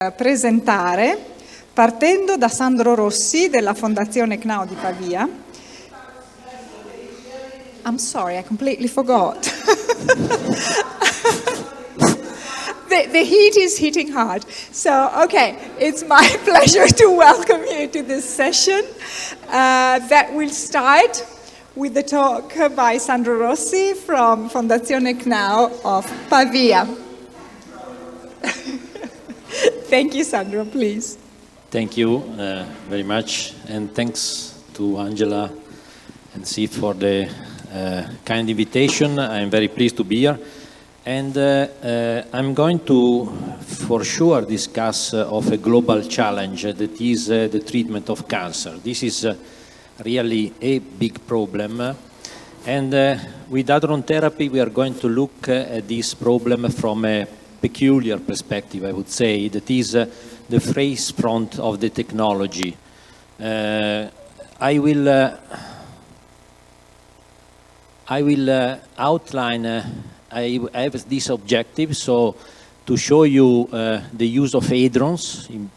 presentare, partendo da Sandro Rossi della Fondazione CNAO di Pavia. I'm sorry, I completely forgot. The heat is hitting hard. So, okay, it's my pleasure to welcome you to this session that will start with the talk by Sandro Rossi from Fondazione CNAO of Pavia. Thank you, Sandro, please. Thank you very much, and thanks to Angela and SIF for the kind invitation. I'm very pleased to be here, and I'm going to, for sure, discuss of a global challenge that is the treatment of cancer. This is really a big problem, and with hadron therapy we are going to look at this problem from a peculiar perspective, I would say, that is the face front of the technology. I will outline, I have this objective, so to show you the use of hadrons. In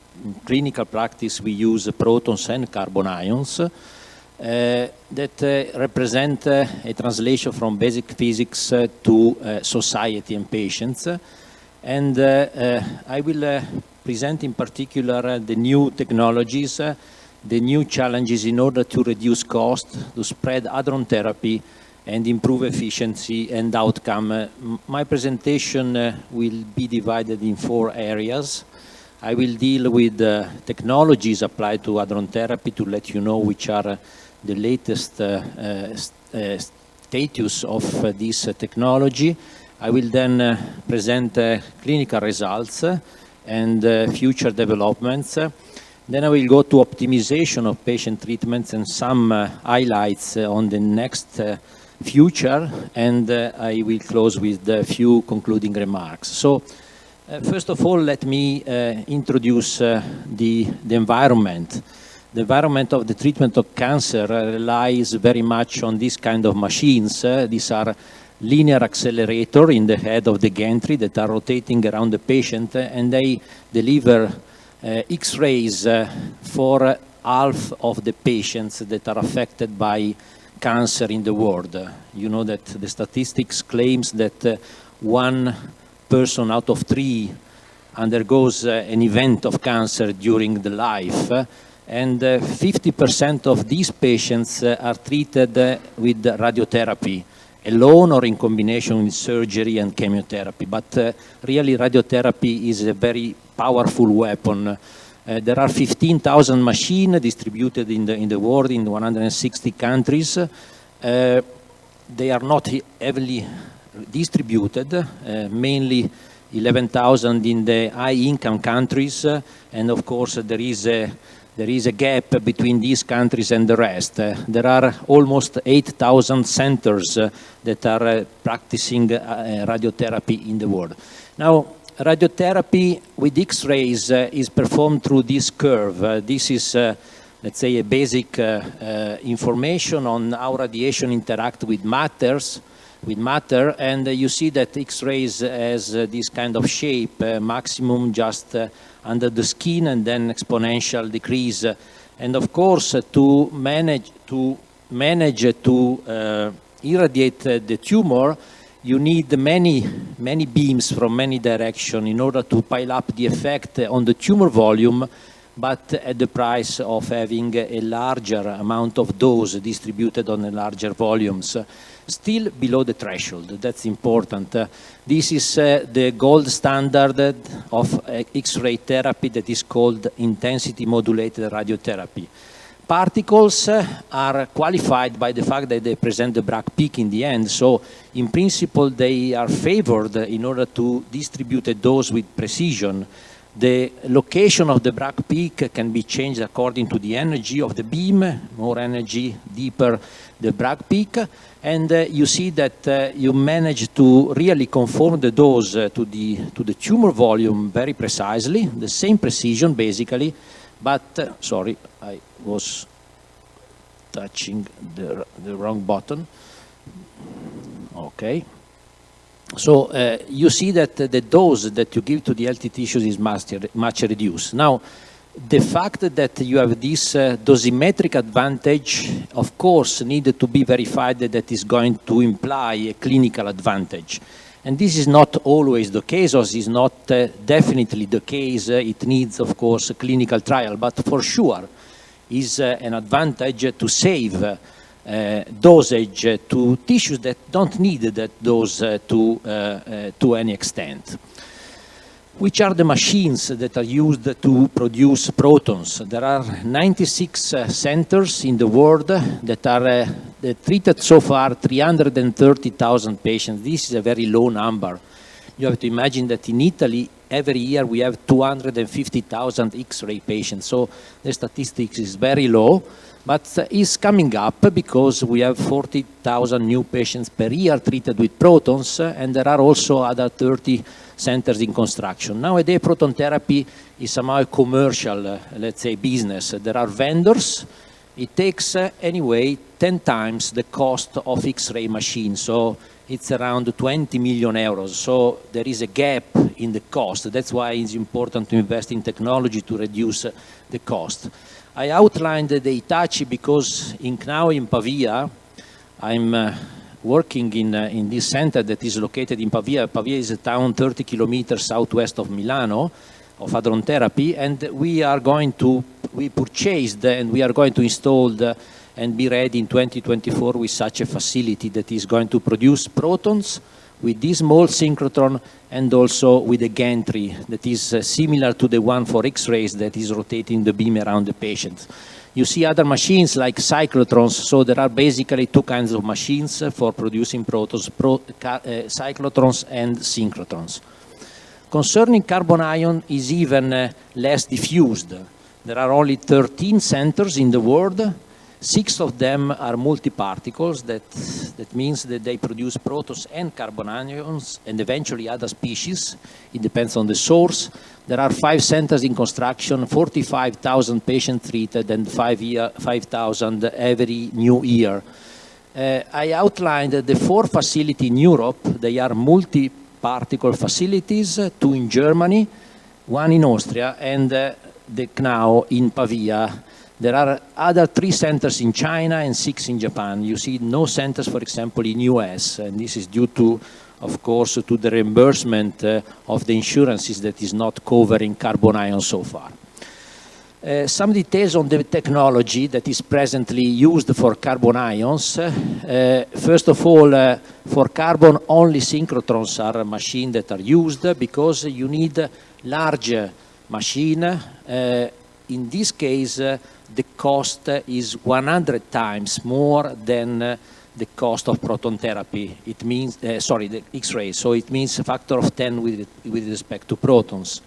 clinical practice we use protons and carbon ions that represent a translation from basic physics to society and patients. And I will present in particular the new technologies, the new challenges in order to reduce cost, to spread hadron therapy and improve efficiency and outcome. My presentation will be divided in 4 areas. I will deal with technologies applied to hadron therapy to let you know which are the latest status of this technology. I will then present clinical results and future developments. Then I will go to optimization of patient treatments and some highlights on the next future, and I will close with a few concluding remarks. So, first of all, let me introduce the environment. The environment of the treatment of cancer relies very much on this kind of machines. These are linear accelerator in the head of the gantry that are rotating around the patient, and they deliver X-rays for half of the patients that are affected by cancer in the world. You know that the statistics claims that 1 person out of 3 undergoes an event of cancer during the life, and 50% of these patients are treated with radiotherapy, alone or in combination with surgery and chemotherapy. But really radiotherapy is a very powerful weapon. There are 15,000 machines distributed in the world in 160 countries. They are not heavily distributed, mainly 11,000 in the high-income countries, and of course there is a gap between these countries and the rest. There are almost 8,000 centers that are practicing radiotherapy in the world. Now, radiotherapy with X-rays is performed through this curve. This is, let's say, a basic information on how radiation interact with matter, and you see that X-rays has this kind of shape, maximum just under the skin and then exponential decrease. And of course, to manage to irradiate the tumor, you need many beams from many directions in order to pile up the effect on the tumor volume, but at the price of having a larger amount of dose distributed on a larger volumes. Still below the threshold, that's important. This is the gold standard of X-ray therapy that is called intensity modulated radiotherapy. Particles are qualified by the fact that they present the Bragg peak in the end, so in principle they are favored in order to distribute a dose with precision. The location of the Bragg peak can be changed according to the energy of the beam. More energy, deeper the Bragg peak, and you see that you manage to really conform the dose to the tumor volume very precisely, the same precision basically, but sorry, I was touching the wrong button. Okay. So you see that the dose that you give to the healthy tissues is much reduced. Now, the fact that you have this dosimetric advantage, of course, needed to be verified that is going to imply a clinical advantage. And this is not always the case, or is not definitely the case. It needs, of course, a clinical trial, but for sure is an advantage to save dosage to tissues that don't need that dose to any extent. Which are the machines that are used to produce protons? There are 96 centers in the world that are treated so far 330,000 patients. This is a very low number. You have to imagine that in Italy, every year we have 250,000 X-ray patients. So the statistics is very low, but is coming up because we have 40,000 new patients per year treated with protons, and there are also other 30 centers in construction. Nowadays, proton therapy is somehow a commercial, let's say, business. There are vendors. It takes, anyway, 10 times the cost of X-ray machines. So it's around 20 million euros. So there is a gap in the cost. That's why it's important to invest in technology to reduce the cost. I outlined the Hitachi because now in Pavia, I'm working in this center that is located in Pavia. Pavia is a town 30 kilometers southwest of Milano, of hadron therapy, and we purchased and we are going to install and be ready in 2024 with such a facility that is going to produce protons with this small synchrotron and also with a gantry that is similar to the one for X-rays that is rotating the beam around the patient. You see other machines like cyclotrons, so there are basically two kinds of machines for producing protons, cyclotrons and synchrotrons. Concerning carbon ion is even less diffused. There are only 13 centers in the world. 6 of them are multi-particles. That means that they produce protons and carbon ions and eventually other species. It depends on the source. There are 5 centers in construction, 45,000 patients treated, and 5,000 every new year. I outlined the 4 facilities in Europe. They are multi-particle facilities, 2 in Germany, 1 in Austria, and the Gìugno in Pavia. There are other 3 centers in China and 6 in Japan. You see no centers, for example, in US, and this is due to, of course, to the reimbursement of the insurances that is not covering carbon ion so far. Some details on the technology that is presently used for carbon ions. First of all, for carbon, only synchrotrons are machines that are used because you need large machine. In this case, the cost is 100 times more than the cost of proton therapy. It means, the X-ray. So it means a factor of 10 with respect to protons.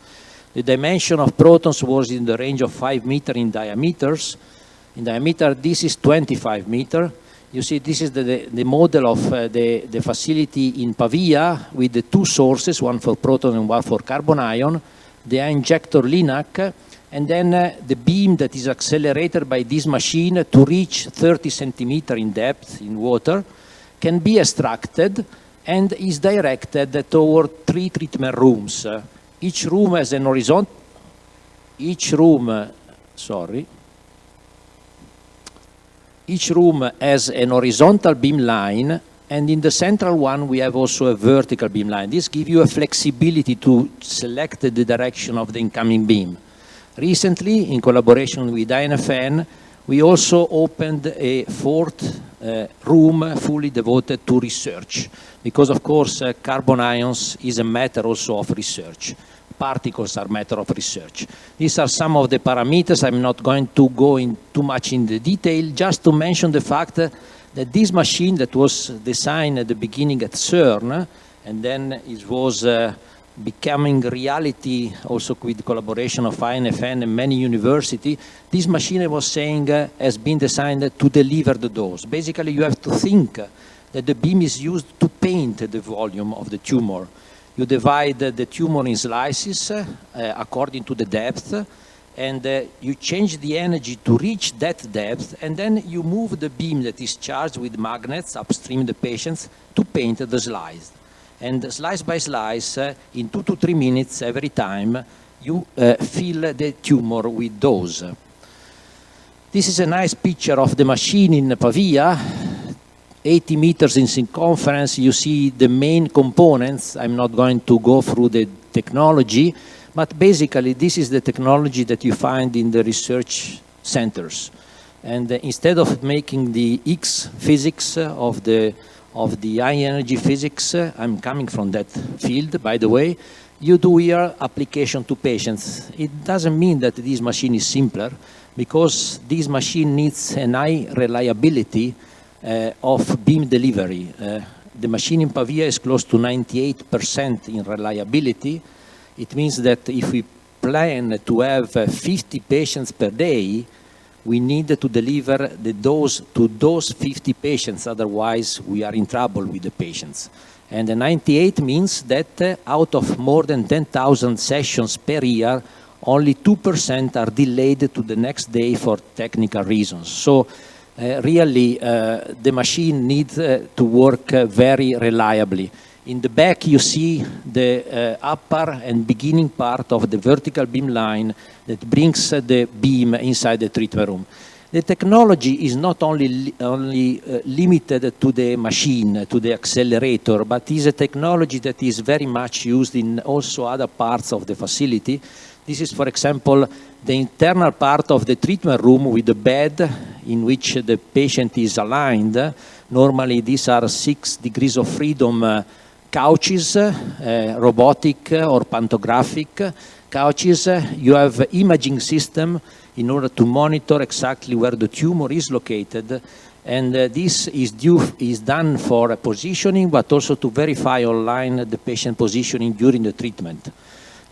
The dimension of protons was in the range of 5 meters in diameters. In diameter, this is 25 meters. You see, this is the model of the facility in Pavia with the 2 sources, one for proton and one for carbon ion. The injector LINAC, and then the beam that is accelerated by this machine to reach 30 centimeters in depth in water can be extracted and is directed toward 3 treatment rooms. Each room has an horizontal. Each room has an horizontal beam line, and in the central one we have also a vertical beam line. This gives you a flexibility to select the direction of the incoming beam. Recently, in collaboration with INFN, we also opened a 4th room fully devoted to research, because of course carbon ions is a matter also of research. Particles are a matter of research. These are some of the parameters. I'm not going to go in too much in the detail, just to mention the fact that this machine that was designed at the beginning at CERN, and then it was becoming reality also with collaboration of INFN and many universities, this machine, I was saying, has been designed to deliver the dose. Basically, you have to think that the beam is used to paint the volume of the tumor. You divide the tumor in slices according to the depth, and you change the energy to reach that depth, and then you move the beam that is charged with magnets upstream the patients to paint the slice. and slice by slice, in 2 to 3 minutes every time, you fill the tumor with dose. This is a nice picture of the machine in Pavia, 80 meters in circumference. You see the main components. I'm not going to go through the technology, but basically this is the technology that you find in the research centers. And instead of making the X physics of the high energy physics, I'm coming from that field, by the way, you do here application to patients. It doesn't mean that this machine is simpler, because this machine needs a high reliability of beam delivery. The machine in Pavia is close to 98% in reliability. It means that if we plan to have 50 patients per day, we need to deliver the dose to those 50 patients, otherwise we are in trouble with the patients. And the 98 means that out of more than 10,000 sessions per year, only 2% are delayed to the next day for technical reasons. So really, the machine needs to work very reliably. In the back, you see the upper and beginning part of the vertical beam line that brings the beam inside the treatment room. The technology is not only limited to the machine, to the accelerator, but is a technology that is very much used in also other parts of the facility. This is, for example, the internal part of the treatment room with the bed in which the patient is aligned. Normally, these are 6 degrees of freedom couches, robotic or pantographic couches. You have imaging system in order to monitor exactly where the tumor is located. And this is done for positioning, but also to verify online the patient positioning during the treatment.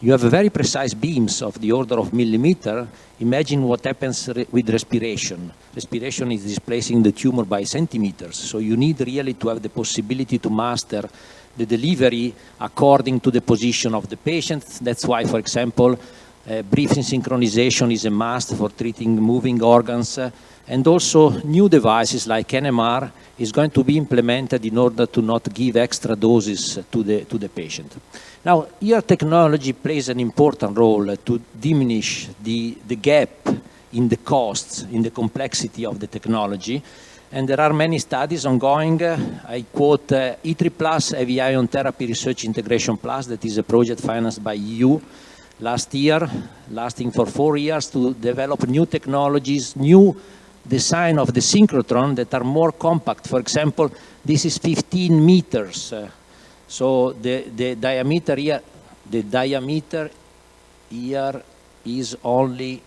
You have very precise beams of the order of millimeter. Imagine what happens with respiration. Respiration is displacing the tumor by centimeters. So you need really to have the possibility to master the delivery according to the position of the patient. That's why, for example, breathing synchronization is a must for treating moving organs. And also new devices like NMR is going to be implemented in order to not give extra doses to the patient. Now, here technology plays an important role to diminish the gap in the costs, in the complexity of the technology. And there are many studies ongoing. I quote ITRI+, Heavy Ion Therapy Research Integration Plus, that is a project financed by EU last year, lasting for 4 years to develop new technologies, new design of the synchrotron that are more compact. For example, this is 15 meters. So the diameter here is only,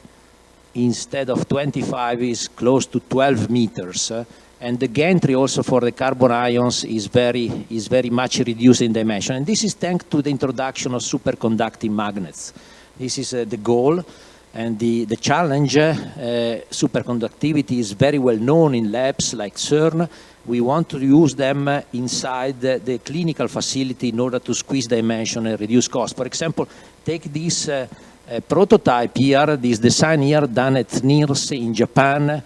instead of 25, is close to 12 meters. And the gantry also for the carbon ions is very much reduced in dimension. And this is thanks to the introduction of superconducting magnets. This is the goal. And the challenge, superconductivity is very well known in labs like CERN. We want to use them inside the clinical facility in order to squeeze dimension and reduce cost. For example, take this prototype here, this design here done at NIRS in Japan,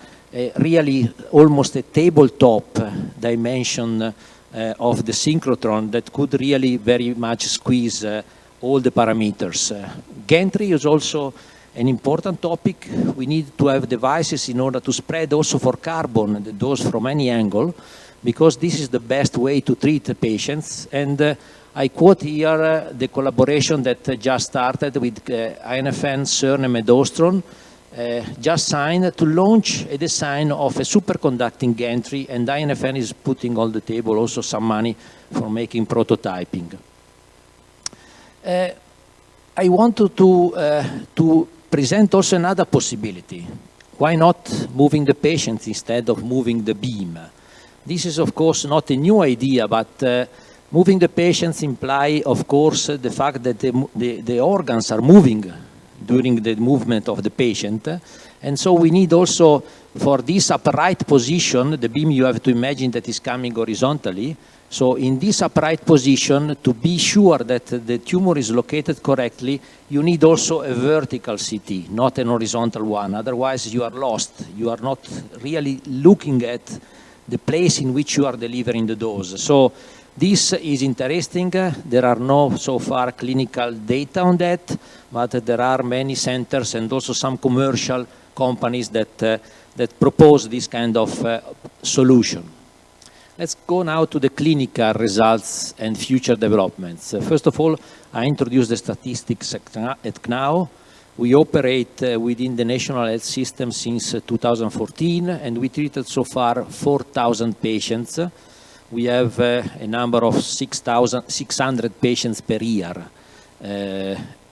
really almost a tabletop dimension of the synchrotron that could really very much squeeze all the parameters. Gantry is also an important topic. We need to have devices in order to spread also for carbon the dose from any angle, because this is the best way to treat the patients. And I quote here the collaboration that just started with INFN, CERN and Medostron, just signed to launch a design of a superconducting gantry, and INFN is putting on the table also some money for making prototyping. I wanted to present also another possibility. Why not moving the patient instead of moving the beam? This is, of course, not a new idea, but moving the patients imply, of course, the fact that the organs are moving during the movement of the patient. And so we need also, for this upright position, the beam you have to imagine that is coming horizontally. So in this upright position, to be sure that the tumor is located correctly, you need also a vertical CT, not an horizontal one. Otherwise, you are lost. You are not really looking at the place in which you are delivering the dose. So This is interesting. There are no so far clinical data on that, but there are many centers and also some commercial companies that propose this kind of solution. Let's go now to the clinical results and future developments. First of all, I introduce the statistics at Gìugno. We operate within the national health system since 2014, and we treated so far 4,000 patients. We have a number of 600 patients per year.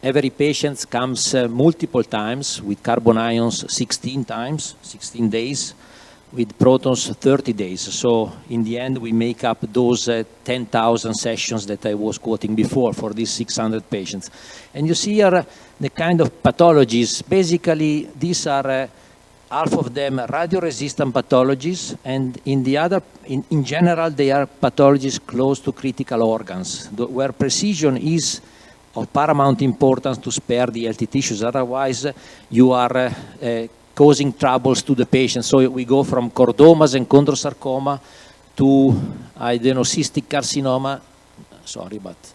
Every patient comes multiple times with carbon ions 16 times, 16 days, with protons 30 days. So in the end, we make up those 10,000 sessions that I was quoting before for these 600 patients. And you see here the kind of pathologies. Basically, these are half of them radio-resistant pathologies, and in general, they are pathologies close to critical organs, where precision is of paramount importance to spare the healthy tissues. Otherwise, you are causing troubles to the patient. So we go from chordomas and chondrosarcoma to cystic carcinoma. Sorry, but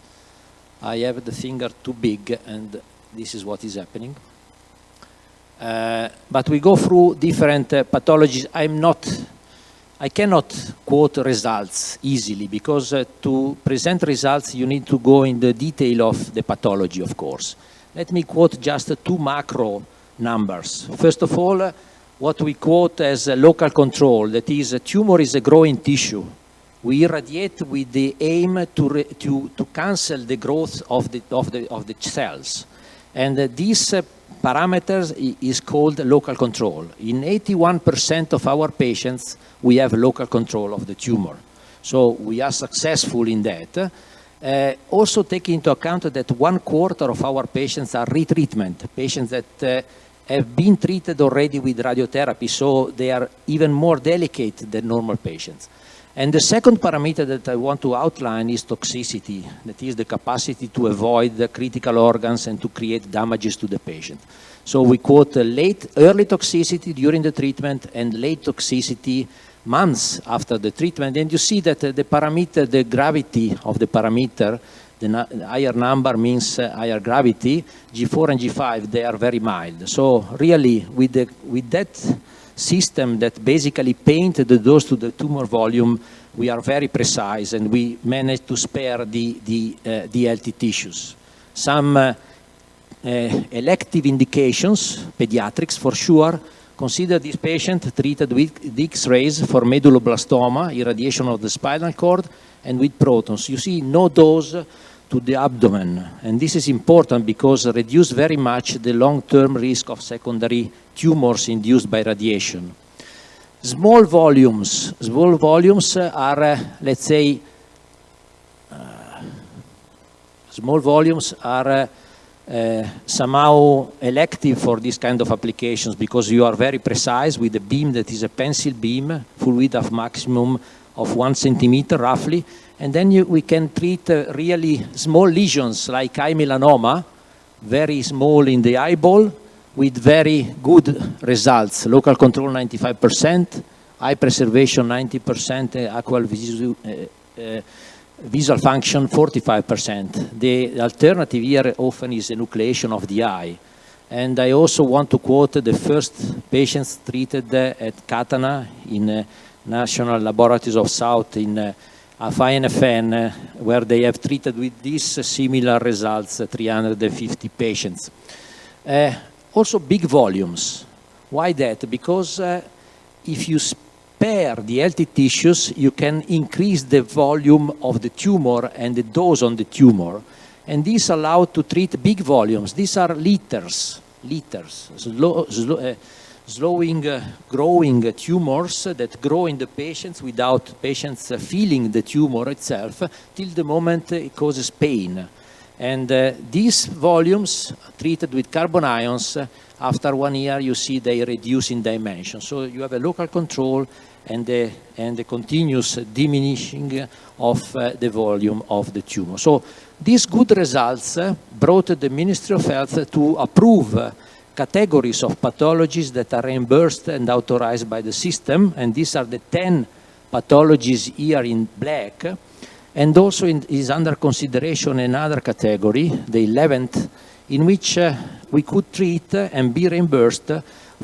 I have the finger too big, and this is what is happening. But we go through different pathologies. I cannot quote results easily, because to present results you need to go in the detail of the pathology, of course. Let me quote just two macro numbers. First of all, what we quote as a local control, that is, a tumor is a growing tissue. We irradiate with the aim to cancel the growth of the cells. And this parameter is called local control. In 81% of our patients, we have local control of the tumor. So we are successful in that. Also take into account that 1/4 of our patients are retreatment, patients that have been treated already with radiotherapy, so they are even more delicate than normal patients. And the second parameter that I want to outline is toxicity, that is the capacity to avoid the critical organs and to create damages to the patient. So we quote early toxicity during the treatment and late toxicity months after the treatment. And you see that the parameter, the gravity of the parameter, the higher number means higher gravity. G4 and G5, they are very mild. So really, with that system that basically paint the dose to the tumor volume, we are very precise, and we manage to spare the healthy tissues. Some elective indications, pediatrics for sure. Consider this patient treated with X-rays for medulloblastoma, irradiation of the spinal cord, and with protons. You see no dose to the abdomen, and this is important because it reduces very much the long-term risk of secondary tumors induced by radiation. Small volumes are, let's say, somehow elective for this kind of applications, because you are very precise with a beam that is a pencil beam, full width of maximum of 1 centimeter roughly, and then we can treat really small lesions like eye melanoma, very small in the eyeball, with very good results. Local control 95%, eye preservation 90%, aqueous visual function 45%. The alternative here often is enucleation of the eye. And I also want to quote the first patients treated at Catana in National Laboratories of South in FINFN, where they have treated with these similar results, 350 patients. Also big volumes. Why that? Because if you spare the healthy tissues, you can increase the volume of the tumor and the dose on the tumor. And this allows to treat big volumes. These are liters, growing tumors that grow in the patients without patients feeling the tumor itself till the moment it causes pain. And these volumes treated with carbon ions, after 1 year, you see they reduce in dimension. So you have a local control and the continuous diminishing of the volume of the tumor. So these good results brought the Ministry of Health to approve categories of pathologies that are reimbursed and authorized by the system, and these are the 10 pathologies here in black. And also is under consideration another category, the 11th, in which we could treat and be reimbursed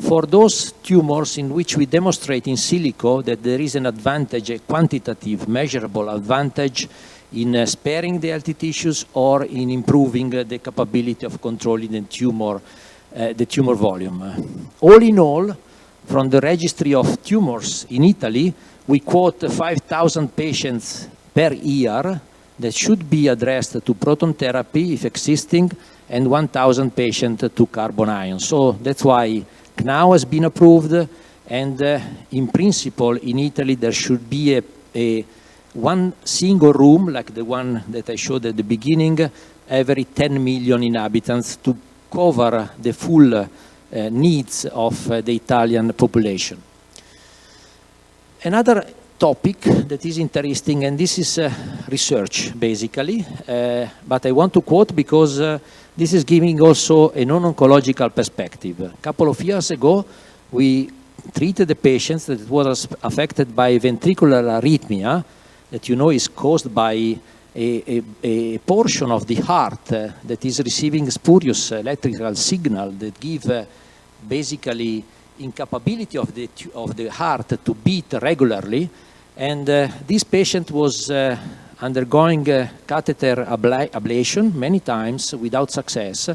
for those tumors in which we demonstrate in silico that there is an advantage, a quantitative, measurable advantage in sparing the healthy tissues or in improving the capability of controlling the tumor volume. All in all, from the registry of tumors in Italy, we quote 5,000 patients per year that should be addressed to proton therapy if existing, and 1,000 patients to carbon ion. So that's why CNAO has been approved, and in principle in Italy there should be a one single room like the one that I showed at the beginning every 10 million inhabitants to cover the full needs of the Italian population. Another topic that is interesting, and this is research basically, but I want to quote because this is giving also a non-oncological perspective. A couple of years ago, we treated the patients that was affected by ventricular arrhythmia, that you know is caused by a portion of the heart that is receiving spurious electrical signal that give basically incapability of the heart to beat regularly. And this patient was undergoing catheter ablation many times without success,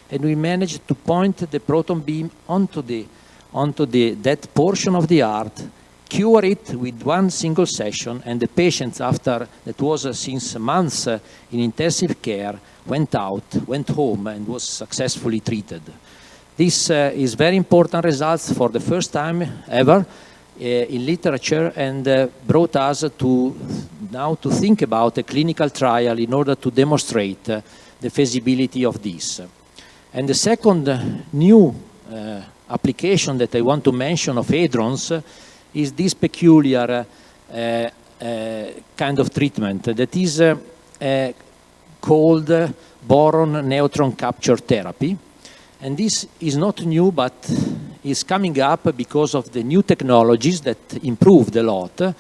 and we managed to point the proton beam onto that portion of the heart, cure it with one single session, and the patient, after that was since months in intensive care, went home and was successfully treated. This is very important results for the first time ever in literature, and brought us to now to think about a clinical trial in order to demonstrate the feasibility of this. And the second new application that I want to mention of hadrons is this peculiar kind of treatment that is called boron neutron capture therapy. And this is not new, but is coming up because of the new technologies that improved a lot,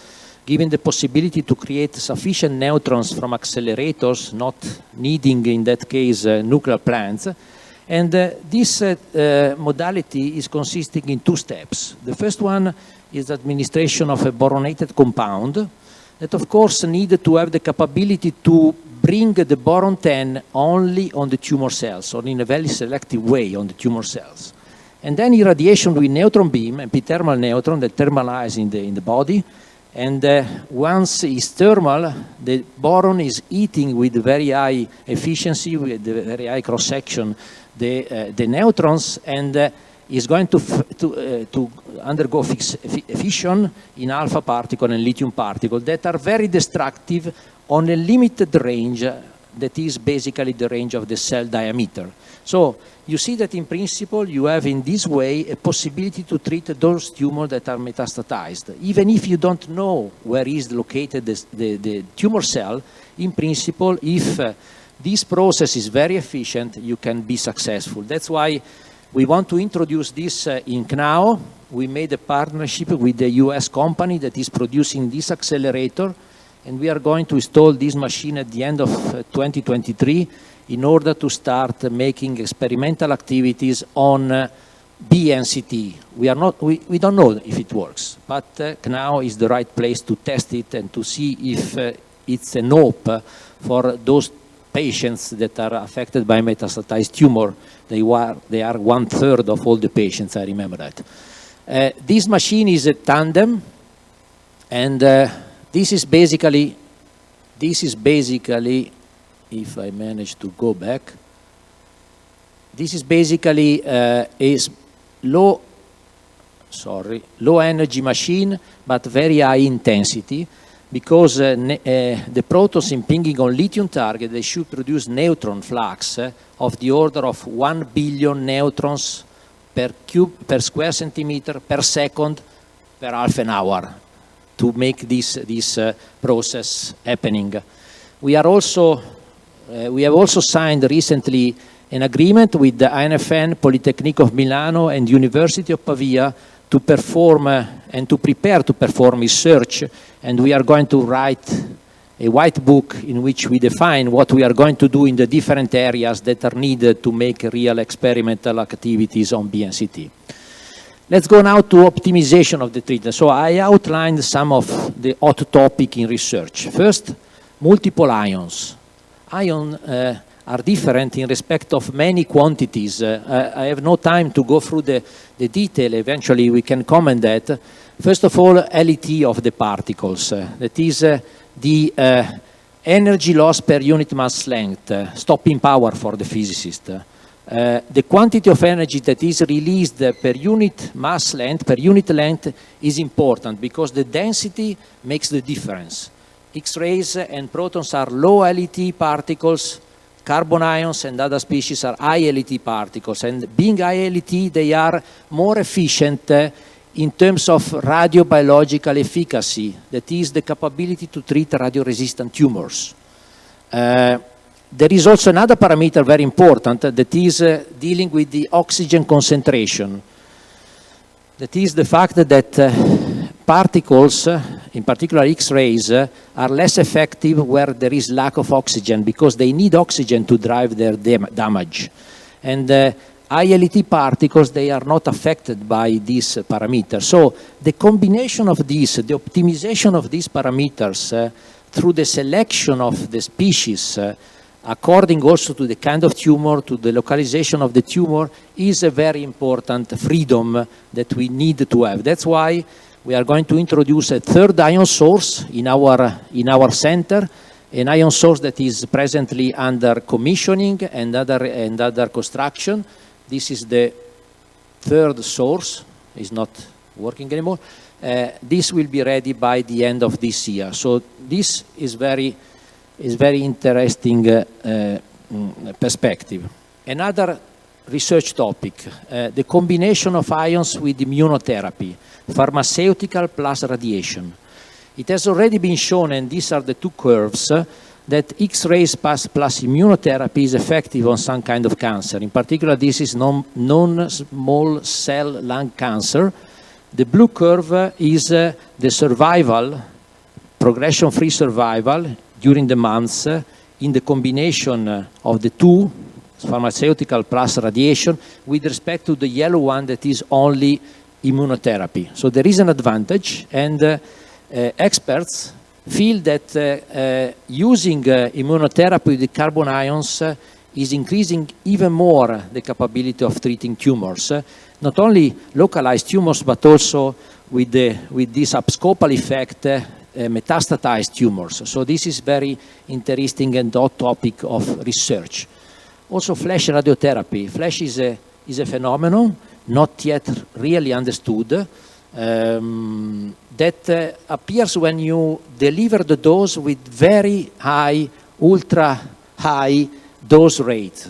giving the possibility to create sufficient neutrons from accelerators, not needing, in that case, nuclear plants. And this modality is consisting in two steps. The first one is the administration of a boronated compound that, of course, needed to have the capability to bring the boron 10 only on the tumor cells, or in a very selective way on the tumor cells. And then irradiation with neutron beam, epithermal neutron that thermalize in the body. And once it's thermal, the boron is eating with very high efficiency, with very high cross-section, the neutrons, and is going to undergo fission in alpha particle and lithium particle that are very destructive on a limited range that is basically the range of the cell diameter. So you see that in principle you have in this way a possibility to treat those tumors that are metastatized. Even if you don't know where is located the tumor cell, in principle, if this process is very efficient, you can be successful. That's why we want to introduce this in CNAO. We made a partnership with the US company that is producing this accelerator, and we are going to install this machine at the end of 2023 in order to start making experimental activities on BNCT. We don't know if it works, but CNAO is the right place to test it and to see if it's an hope for those patients that are affected by metastatized tumor. They are 1/3 of all the patients, I remember that. This machine is a tandem, and this is basically, if I manage to go back, this is basically a low energy machine, but very high intensity, because the protons impinging on lithium target, they should produce neutron flux of the order of 1 billion neutrons per square centimeter per second per half an hour to make this process happening. We have also signed recently an agreement with the INFN, Polytechnique of Milano, and University of Pavia to perform and to prepare to perform research, and we are going to write white book in which we define what we are going to do in the different areas that are needed to make real experimental activities on BNCT. Let's go now to optimization of the treatment. So I outlined some of the hot topic in research. First, multiple ions. Ions are different in respect of many quantities. I have no time to go through the detail. Eventually we can comment that. First of all, LET of the particles. That is the energy loss per unit mass length, stopping power for the physicist. The quantity of energy that is released per unit mass length, per unit length, is important because the density makes the difference. X-rays and protons are low LET particles, carbon ions and other species are high LET particles, and being high LET, they are more efficient in terms of radiobiological efficacy, that is the capability to treat radio-resistant tumors. There is also another parameter very important that is dealing with the oxygen concentration. That is the fact that particles, in particular X-rays, are less effective where there is lack of oxygen because they need oxygen to drive their damage. And high LET particles, they are not affected by this parameter. So the combination of these, the optimization of these parameters through the selection of the species, according also to the kind of tumor, to the localization of the tumor, is a very important freedom that we need to have. That's why we are going to introduce a third ion source in our center, an ion source that is presently under commissioning and other construction. This is the third source, it's not working anymore. This will be ready by the end of this year. So this is very interesting perspective. Another research topic, the combination of ions with immunotherapy, pharmaceutical plus radiation. It has already been shown, and these are the two curves, that X-rays plus immunotherapy is effective on some kind of cancer. In particular, this is non-small cell lung cancer. The blue curve is the survival, progression-free survival during the months in the combination of the two, pharmaceutical plus radiation, with respect to the yellow one that is only immunotherapy. So there is an advantage, and experts feel that using immunotherapy with carbon ions is increasing even more the capability of treating tumors, not only localized tumors, but also with this abscopal effect, metastatized tumors. So this is very interesting and hot topic of research. Also, flash radiotherapy. Flash is a phenomenon not yet really understood. That appears when you deliver the dose with very high, ultra high dose rate,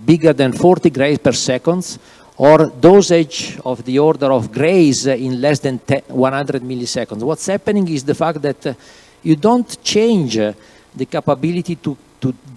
bigger than 40 grays per second, or dosage of the order of grays in less than 100 milliseconds. What's happening is the fact that you don't change the capability to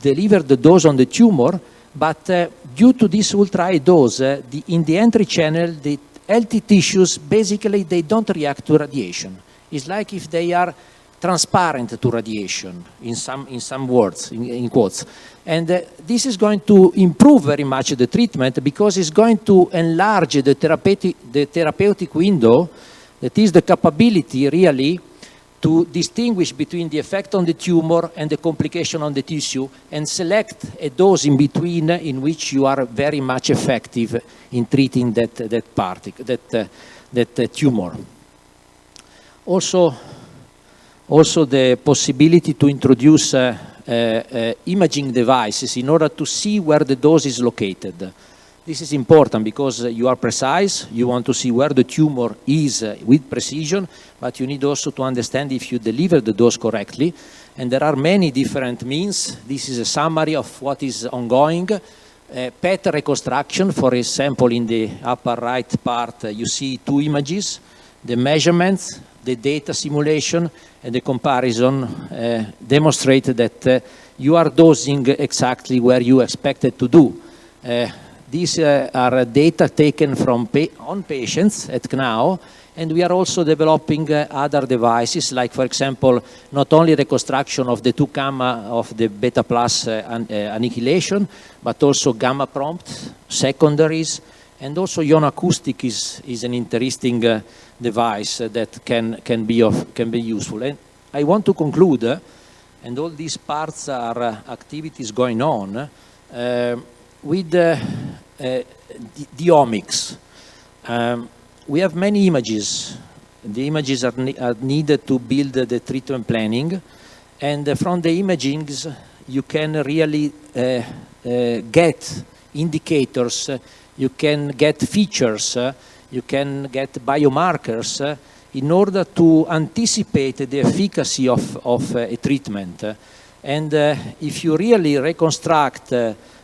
deliver the dose on the tumor, but due to this ultra high dose, in the entry channel, the healthy tissues, basically, they don't react to radiation. It's like if they are transparent to radiation, in some words, in quotes. And this is going to improve very much the treatment because it's going to enlarge the therapeutic window, that is the capability, really, to distinguish between the effect on the tumor and the complication on the tissue, and select a dose in between in which you are very much effective in treating that tumor. Also the possibility to introduce imaging devices in order to see where the dose is located. This is important because you are precise, you want to see where the tumor is with precision, but you need also to understand if you deliver the dose correctly. And there are many different means. This is a summary of what is ongoing. PET reconstruction, for example, in the upper right part, you see two images, the measurements, the data simulation, and the comparison demonstrate that you are dosing exactly where you expected to do. these are data taken from on patients at Gìugno, and we are also developing other devices, like, for example, not only reconstruction of the 2 gamma of the beta plus annihilation, but also gamma prompt, secondaries, and also ionoacoustic is an interesting device that can be useful. And I want to conclude, and all these parts are activities going on with the omics. We have many images. The images are needed to build the treatment planning, and from the imagings you can really get indicators, you can get features, you can get biomarkers in order to anticipate the efficacy of a treatment. And if you really reconstruct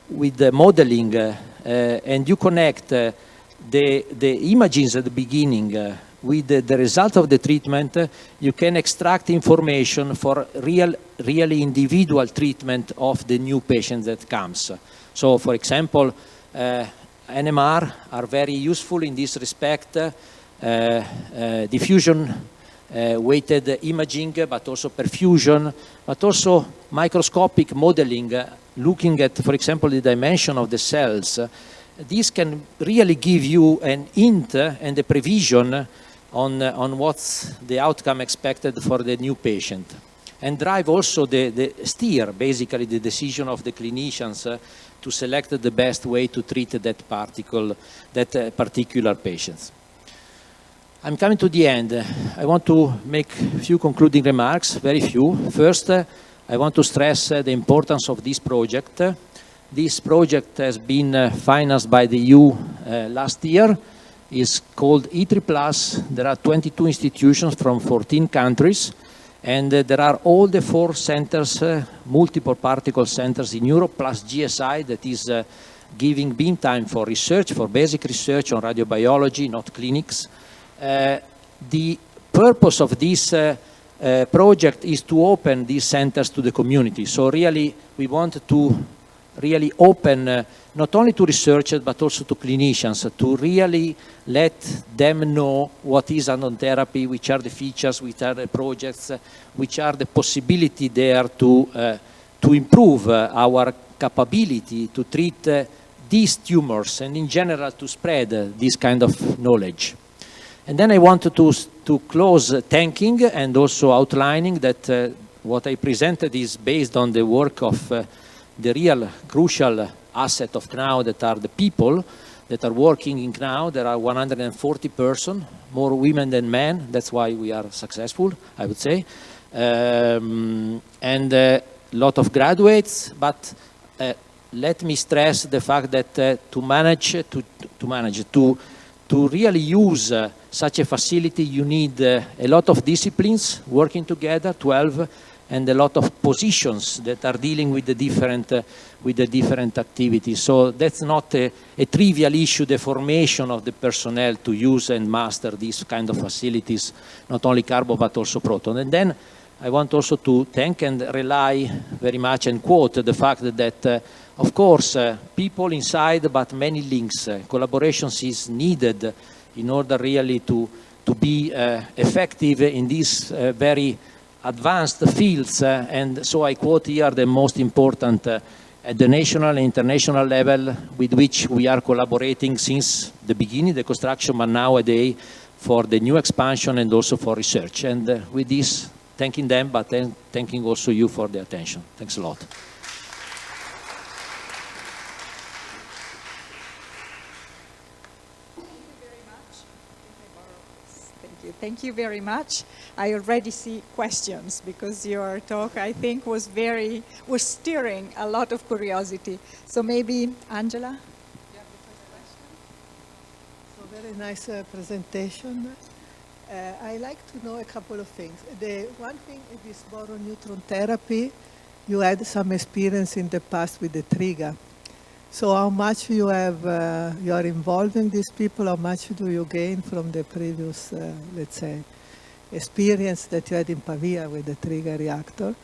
with the modeling and you connect the images at the beginning with the result of the treatment, you can extract information for really individual treatment of the new patient that comes. So, for example, NMR are very useful in this respect, diffusion weighted imaging, but also perfusion, but also microscopic modeling, looking at, for example, the dimension of the cells. This can really give you an hint and a prevision on what's the outcome expected for the new patient, and drive also the steer, basically the decision of the clinicians to select the best way to treat that particular patient. I'm coming to the end. I want to make a few concluding remarks, very few. First, I want to stress the importance of this project. This project has been financed by the EU last year. It's called ITRI+. There are 22 institutions from 14 countries, and there are all the 4 centers, multiple particle centers in Europe, plus GSI, that is giving beam time for research, for basic research on radiobiology, not clinics. The purpose of this project is to open these centers to the community. So really, we want to really open not only to researchers, but also to clinicians, to really let them know what is anon therapy, which are the features, which are the projects, which are the possibility there to improve our capability to treat these tumors, and in general to spread this kind of knowledge. And then I wanted to close thanking and also outlining that what I presented is based on the work of the real crucial asset of Gìugno, that are the people that are working in Gìugno. There are 140 persons, more women than men. That's why we are successful, I would say. And a lot of graduates, but let me stress the fact that to really use such a facility, you need a lot of disciplines working together, 12, and a lot of positions that are dealing with the different activities. So that's not a trivial issue, the formation of the personnel to use and master these kind of facilities, not only carbo but also proton. And then I want also to thank and rely very much and quote the fact that of course people inside, but many links, collaborations is needed in order really to be effective in these very advanced fields, and so I quote here the most important at the national and international level with which we are collaborating since the beginning, the construction, but nowadays for the new expansion and also for research. And with this, thanking them, but then thanking also you for the attention. Thanks a lot. Thank you very much. I already see questions because your talk, I think, was stirring a lot of curiosity. So maybe Angela? Yeah, so very nice presentation. I like to know a couple of things. The one thing is this boron neutron therapy. You had some experience in the past with the trigger. So how much you are involving these people, how much do you gain from the previous, let's say, experience that you had in Pavia with the trigger reactor?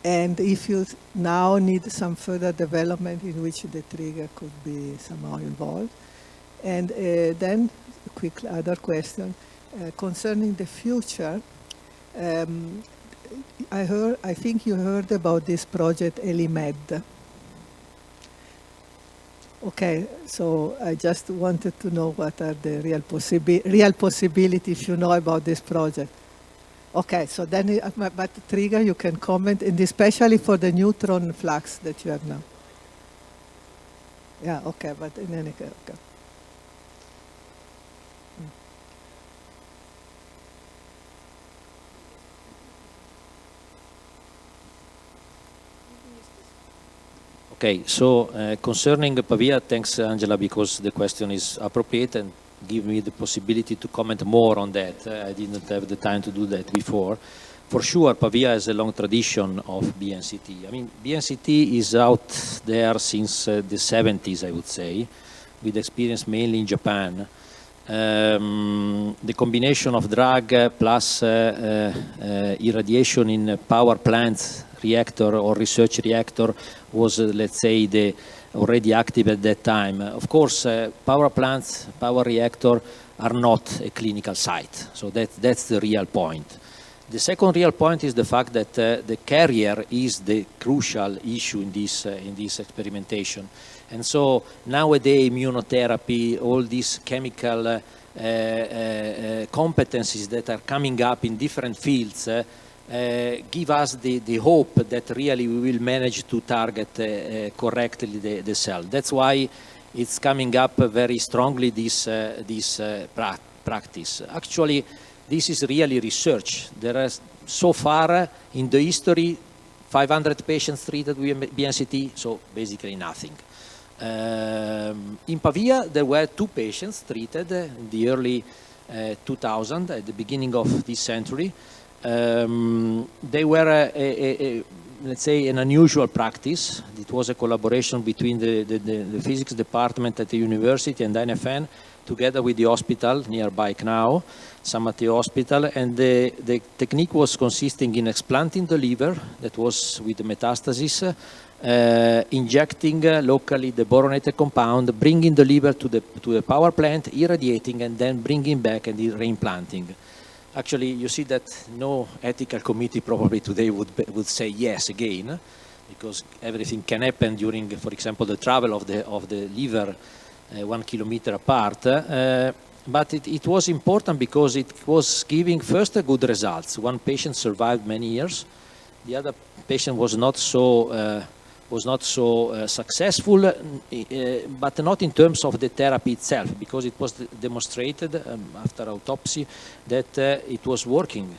and if you now need some further development in which the trigger could be somehow involved. And then a quick other question concerning the future. I think you heard about this project ELIMED. Okay, so I just wanted to know what are the real possibilities if you know about this project. Okay, so then, but trigger, you can comment, and especially for the neutron flux that you have now. Yeah, okay, but in any case, okay. Okay, so concerning Pavia, thanks Angela, because the question is appropriate and give me the possibility to comment more on that. I didn't have the time to do that before. For sure, Pavia has a long tradition of BNCT. I mean, BNCT is out there since the 70s, I would say, with experience mainly in Japan. The combination of drug plus irradiation in power plant reactor or research reactor was, let's say, already active at that time. Of course, power plants, power reactor are not a clinical site. So that's the real point. The second real point is the fact that the carrier is the crucial issue in this experimentation. And so nowadays immunotherapy, all these chemical competencies that are coming up in different fields give us the hope that really we will manage to target correctly the cell. That's why it's coming up very strongly, this practice. Actually, this is really research. There are so far in the history 500 patients treated with BNCT, so basically nothing. In Pavia, there were 2 patients treated in the early 2000, at the beginning of this century. They were, let's say, an unusual practice. It was a collaboration between the physics department at the university and NFN, together with the hospital nearby Gìugno, San Matteo Hospital, and the technique was consisting in explanting the liver, that was with the metastasis, injecting locally the boronated compound, bringing the liver to the power plant, irradiating, and then bringing back and reimplanting. Actually, you see that no ethical committee probably today would say yes again, because everything can happen during, for example, the travel of the liver 1 kilometer apart. But it was important because it was giving first good results. One patient survived many years. The other patient was not so successful, but not in terms of the therapy itself, because it was demonstrated after autopsy that it was working.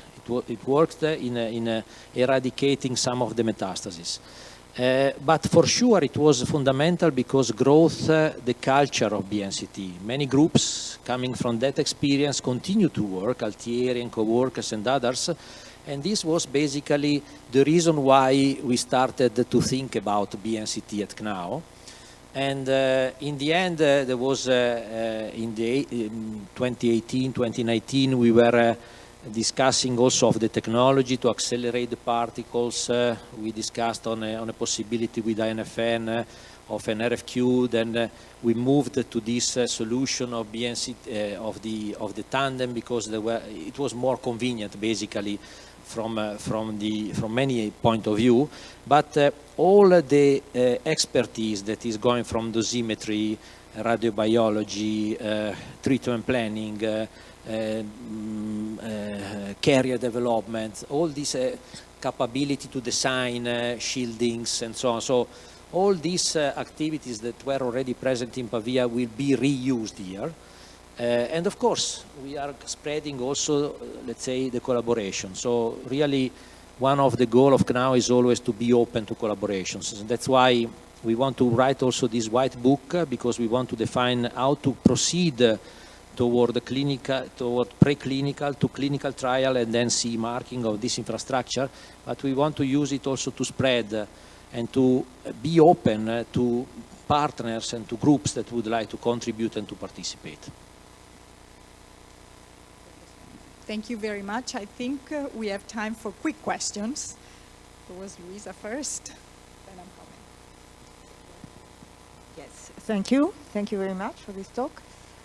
It worked in eradicating some of the metastases. But for sure it was fundamental because growth the culture of BNCT. Many groups coming from that experience continue to work, Altieri and co-workers and others, and this was basically the reason why we started to think about BNCT at Gìugno. And in the end, there was in 2018, 2019, we were discussing also of the technology to accelerate the particles. We discussed on a possibility with INFN of an RFQ. Then we moved to this solution of BNCT of the tandem because it was more convenient, basically, from many point of view. But all the expertise that is going from dosimetry, radiobiology, treatment planning, carrier development, all this capability to design shieldings and so on. So all these activities that were already present in Pavia will be reused here. And of course, we are spreading also, let's say, the collaboration. So really, one of the goals of Gìugno is always to be open to collaborations. And that's why we want to write also this white book, because we want to define how to proceed toward the clinical, toward preclinical to clinical trial, and then CE marking of this infrastructure. But we want to use it also to spread and to be open to partners and to groups that would like to contribute and to participate. Thank you very much. I think we have time for quick questions. There was Luisa first, then I'm coming. Yes, thank you. Thank you very much for this talk.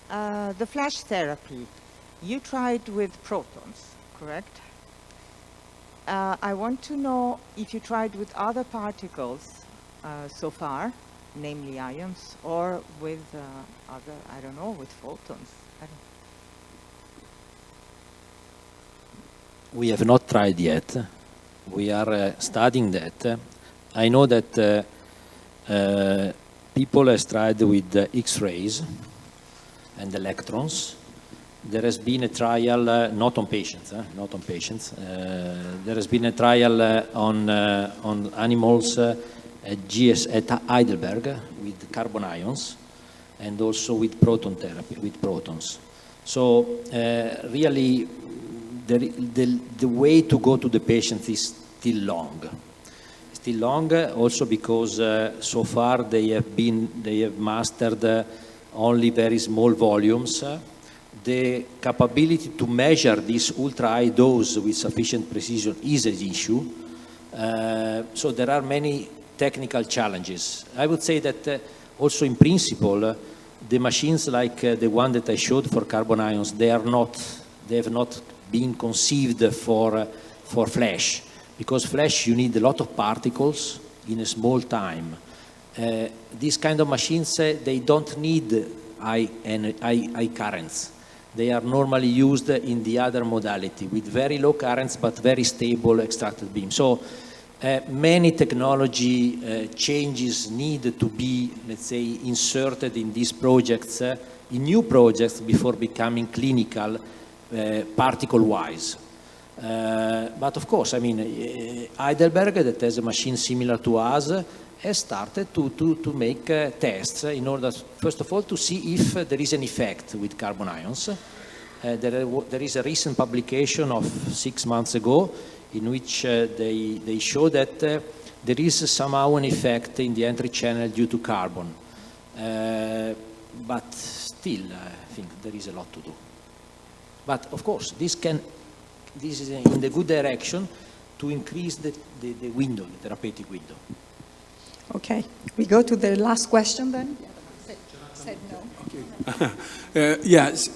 The flash therapy, you tried with protons, correct? I want to know if you tried with other particles so far, namely ions, or with other, I don't know, with photons. We have not tried yet. We are studying that. I know that people have tried with X-rays and electrons. There has been a trial, not on patients, not on patients. There has been a trial on animals at Heidelberg with carbon ions and also with proton therapy, with protons. So really, the way to go to the patient is still long. Still long, also because so far they have mastered only very small volumes. The capability to measure this ultra-high dose with sufficient precision is an issue. So there are many technical challenges. I would say that also in principle, the machines like the one that I showed for carbon ions, they have not been conceived for flash. Because flash, you need a lot of particles in a small time. These kind of machines, they don't need high currents. They are normally used in the other modality with very low currents but very stable extracted beam. So many technology changes need to be, let's say, inserted in these projects, in new projects before becoming clinical particle-wise. But of course, I mean, Heidelberg, that has a machine similar to us, has started to make tests in order, first of all, to see if there is an effect with carbon ions. There is a recent publication of 6 months ago in which they show that there is somehow an effect in the entry channel due to carbon. But still, I think there is a lot to do. But of course, this is in the good direction to increase the window, the therapeutic window. Okay, we go to the last question then. Said no. Okay. Yes.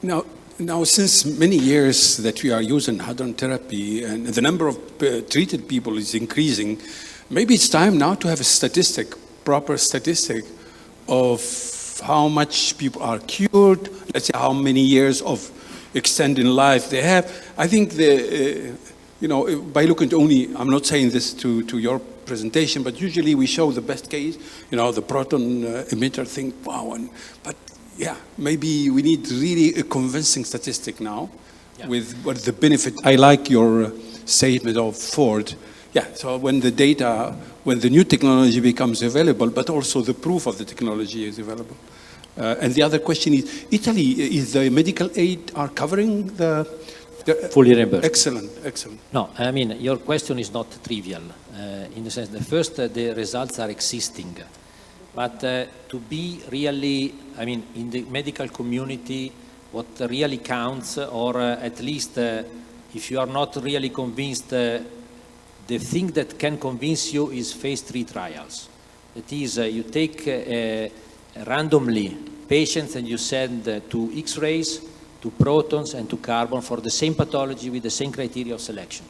Now, since many years that we are using hadron therapy and the number of treated people is increasing, maybe it's time now to have a proper statistic of how much people are cured, let's say how many years of extending life they have. I think by looking at only, I'm not saying this to your presentation, but usually we show the best case, the proton emitter thing, wow. But yeah, maybe we need really a convincing statistic now with what the benefit. I like your statement of Ford. Yeah, so when the new technology becomes available, but also the proof of the technology is available. And the other question is, Italy, is the medical aid are covering the fully reimbursed. Excellent. No, I mean, your question is not trivial, in the sense that first, the results are existing. But to be really, I mean, in the medical community, what really counts, or at least if you are not really convinced, the thing that can convince you is phase 3 trials. That is, you take randomly patients and you send to X-rays, to protons and to carbon for the same pathology with the same criteria of selection.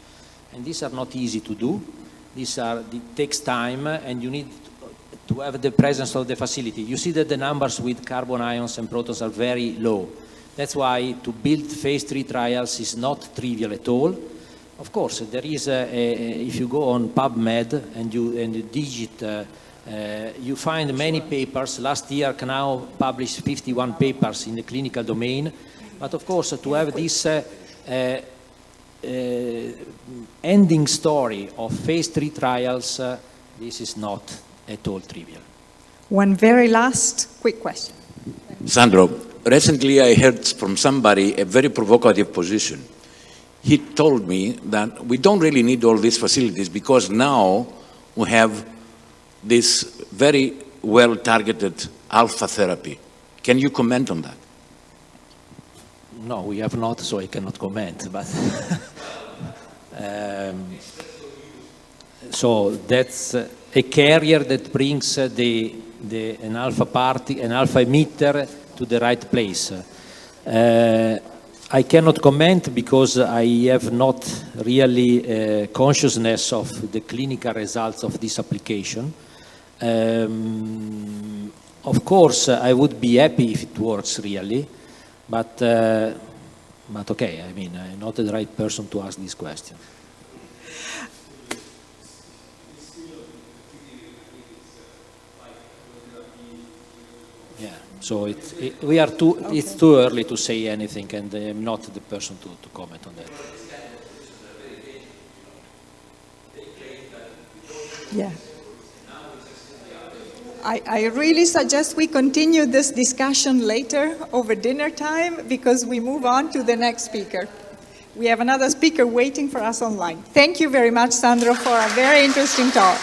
And these are not easy to do. It takes time, and you need to have the presence of the facility. You see that the numbers with carbon ions and protons are very low. That's why to build phase 3 trials is not trivial at all. Of course, there is if you go on PubMed and you digit, you find many papers. Last year, CNAO published 51 papers in the clinical domain. But of course, to have this ending story of phase 3 trials, this is not at all trivial. One very last quick question. Sandro, recently I heard from somebody a very provocative position. He told me that we don't really need all these facilities because now we have this very well-targeted alpha therapy. Can you comment on that? No, we have not, so I cannot comment. But So that's a carrier that brings an alpha emitter to the right place. I cannot comment because I have not really consciousness of the clinical results of this application. Of course, I would be happy if it works really, but okay, I mean, I'm not the right person to ask this question. Yeah, so it's too early to say anything, and I'm not the person to comment on that. Yeah. I really suggest we continue this discussion later over dinner time because we move on to the next speaker. We have another speaker waiting for us online. Thank you very much, Sandro, for a very interesting talk.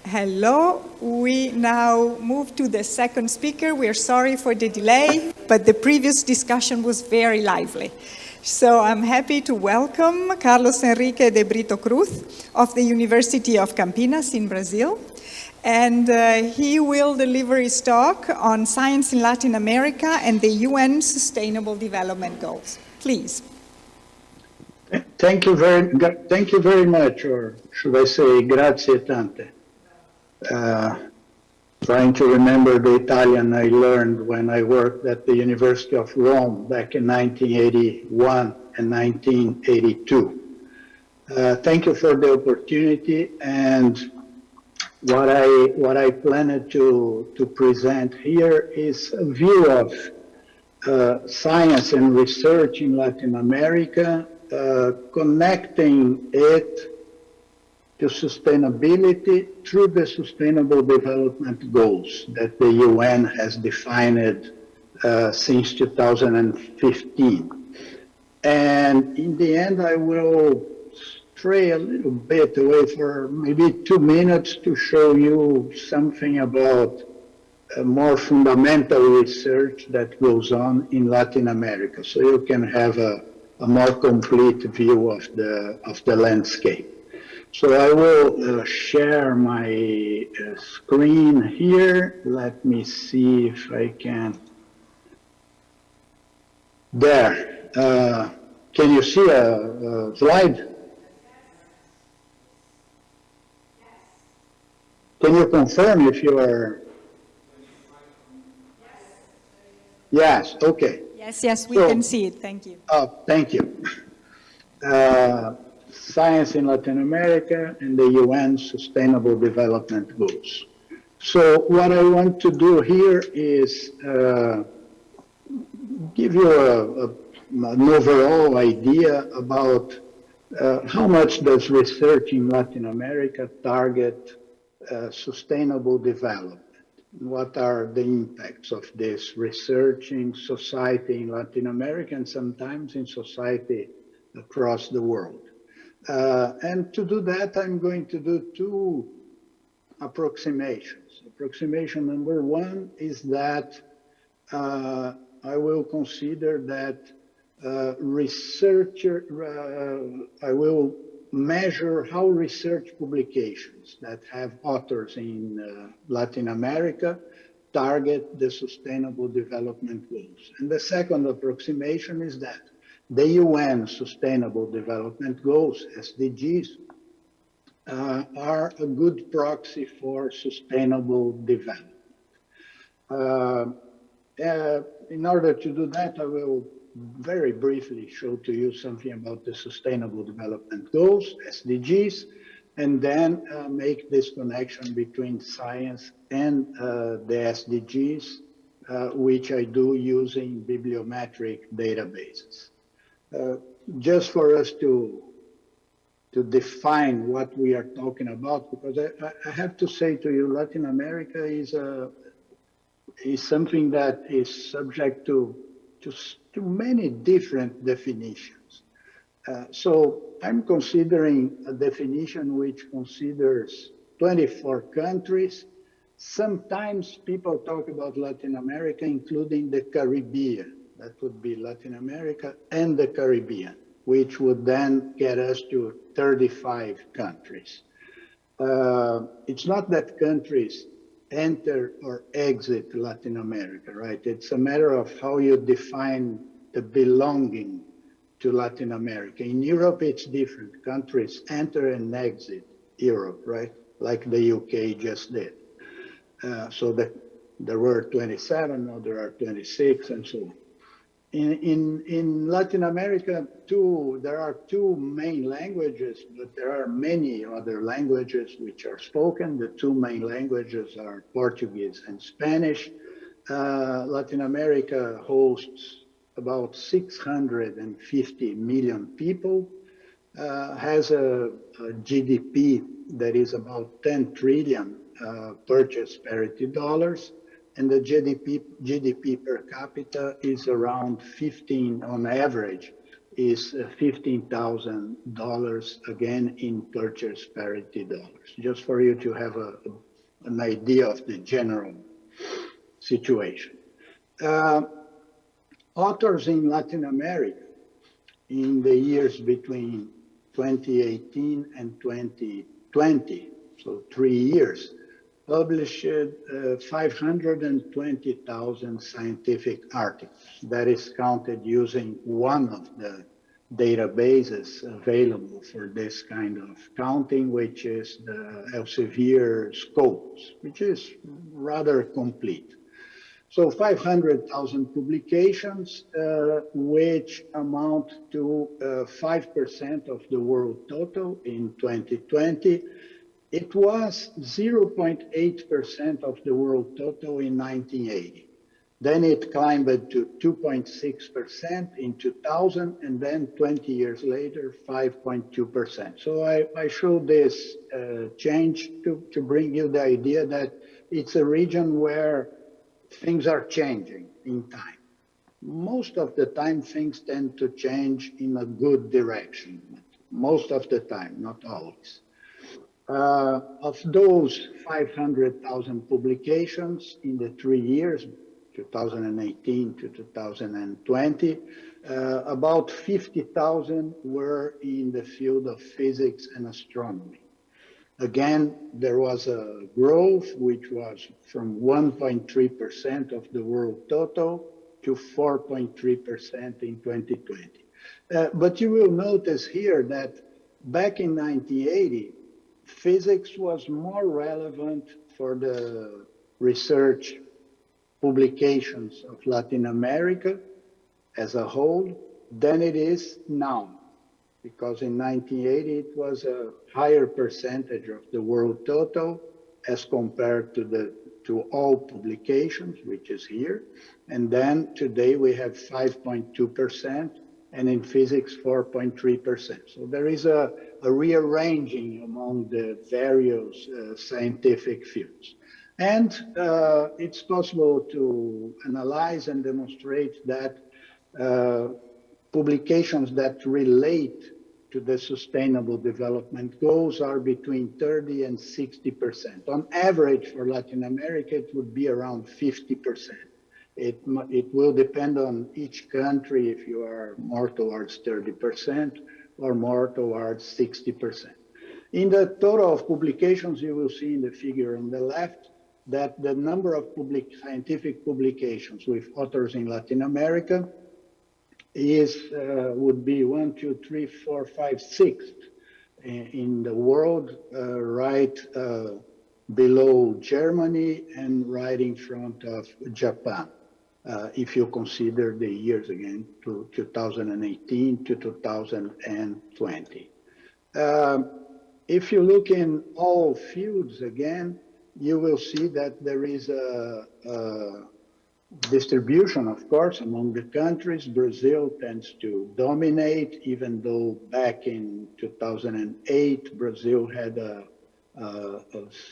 Hello, we now move to the second speaker. We are sorry for the delay, but the previous discussion was very lively. So I'm happy to welcome Carlos Henrique de Brito Cruz of the University of Campinas in Brazil. And he will deliver his talk on science in Latin America and the UN Sustainable Development Goals. Please. Thank you very much, or should I say grazie tante. Trying to remember the Italian I learned when I worked at the University of Rome back in 1981 and 1982. Thank you for the opportunity, and what I planned to present here is a view of science and research in Latin America, connecting it to sustainability through the Sustainable Development Goals that the UN has defined since 2015. And in the end, I will stray a little bit away for maybe 2 minutes to show you something about more fundamental research that goes on in Latin America, so you can have a more complete view of the landscape. So I will share my screen here. Let me see if I can. There. Can you see a slide? Can you confirm if you are? Yes, okay. Yes, we can see it. Thank you. Oh, thank you. Science in Latin America and the UN Sustainable Development Goals. So what I want to do here is give you an overall idea about how much does research in Latin America target sustainable development. What are the impacts of this research in society in Latin America and sometimes in society across the world? And to do that, I'm going to do two approximations. Approximation number one is that I will consider that I will measure how research publications that have authors in Latin America target the Sustainable Development Goals. And the second approximation is that the UN Sustainable Development Goals, SDGs, are a good proxy for sustainable development. In order to do that, I will very briefly show to you something about the Sustainable Development Goals, SDGs, and then make this connection between science and the SDGs, which I do using bibliometric databases. Just for us to define what we are talking about, because I have to say to you, Latin America is something that is subject to many different definitions. So I'm considering a definition which considers 24 countries. Sometimes people talk about Latin America, including the Caribbean, that would be Latin America, and the Caribbean, which would then get us to 35 countries. It's not that countries enter or exit Latin America, right? It's a matter of how you define the belonging to Latin America. In Europe, it's different. Countries enter and exit Europe, right? Like the UK just did. So that there were 27, now there are 26, and so on. In Latin America, there are two main languages, but there are many other languages which are spoken. The two main languages are Portuguese and Spanish. Latin America hosts about 650 million people, has a GDP that is about 10 trillion purchase parity dollars, and the GDP per capita is around 15, on average, is $15,000 again in purchase parity dollars, just for you to have an idea of the general situation. Authors in Latin America in the years between 2018 and 2020, so 3 years, published 520,000 scientific articles. That is counted using one of the databases available for this kind of counting, which is the Elsevier Scopus, which is rather complete. So 500,000 publications, which amount to 5% of the world total in 2020. It was 0.8% of the world total in 1980. Then it climbed to 2.6% in 2000, and then 20 years later, 5.2%. So I show this change to bring you the idea that it's a region where things are changing in time. Most of the time, things tend to change in a good direction. Most of the time, not always. Of those 500,000 publications in the 3 years, 2018 to 2020, about 50,000 were in the field of physics and astronomy. Again, there was a growth which was from 1.3% of the world total to 4.3% in 2020. But you will notice here that back in 1980, physics was more relevant for the research publications of Latin America as a whole than it is now. Because in 1980, it was a higher percentage of the world total as compared to all publications, which is here. And then today we have 5.2%, and in physics, 4.3%. So there is a rearranging among the various scientific fields. And it's possible to analyze and demonstrate that publications that relate to the Sustainable Development Goals are between 30 and 60%. On average for Latin America, it would be around 50%. It will depend on each country if you are more towards 30% or more towards 60%. In the total of publications, you will see in the figure on the left that the number of scientific publications with authors in Latin America would be 1, 2, 3, 4, 5, 6 in the world, right below Germany and right in front of Japan, if you consider the years again to 2018 to 2020. If you look in all fields again, you will see that there is a distribution, of course, among the countries. Brazil tends to dominate, even though back in 2008, Brazil had a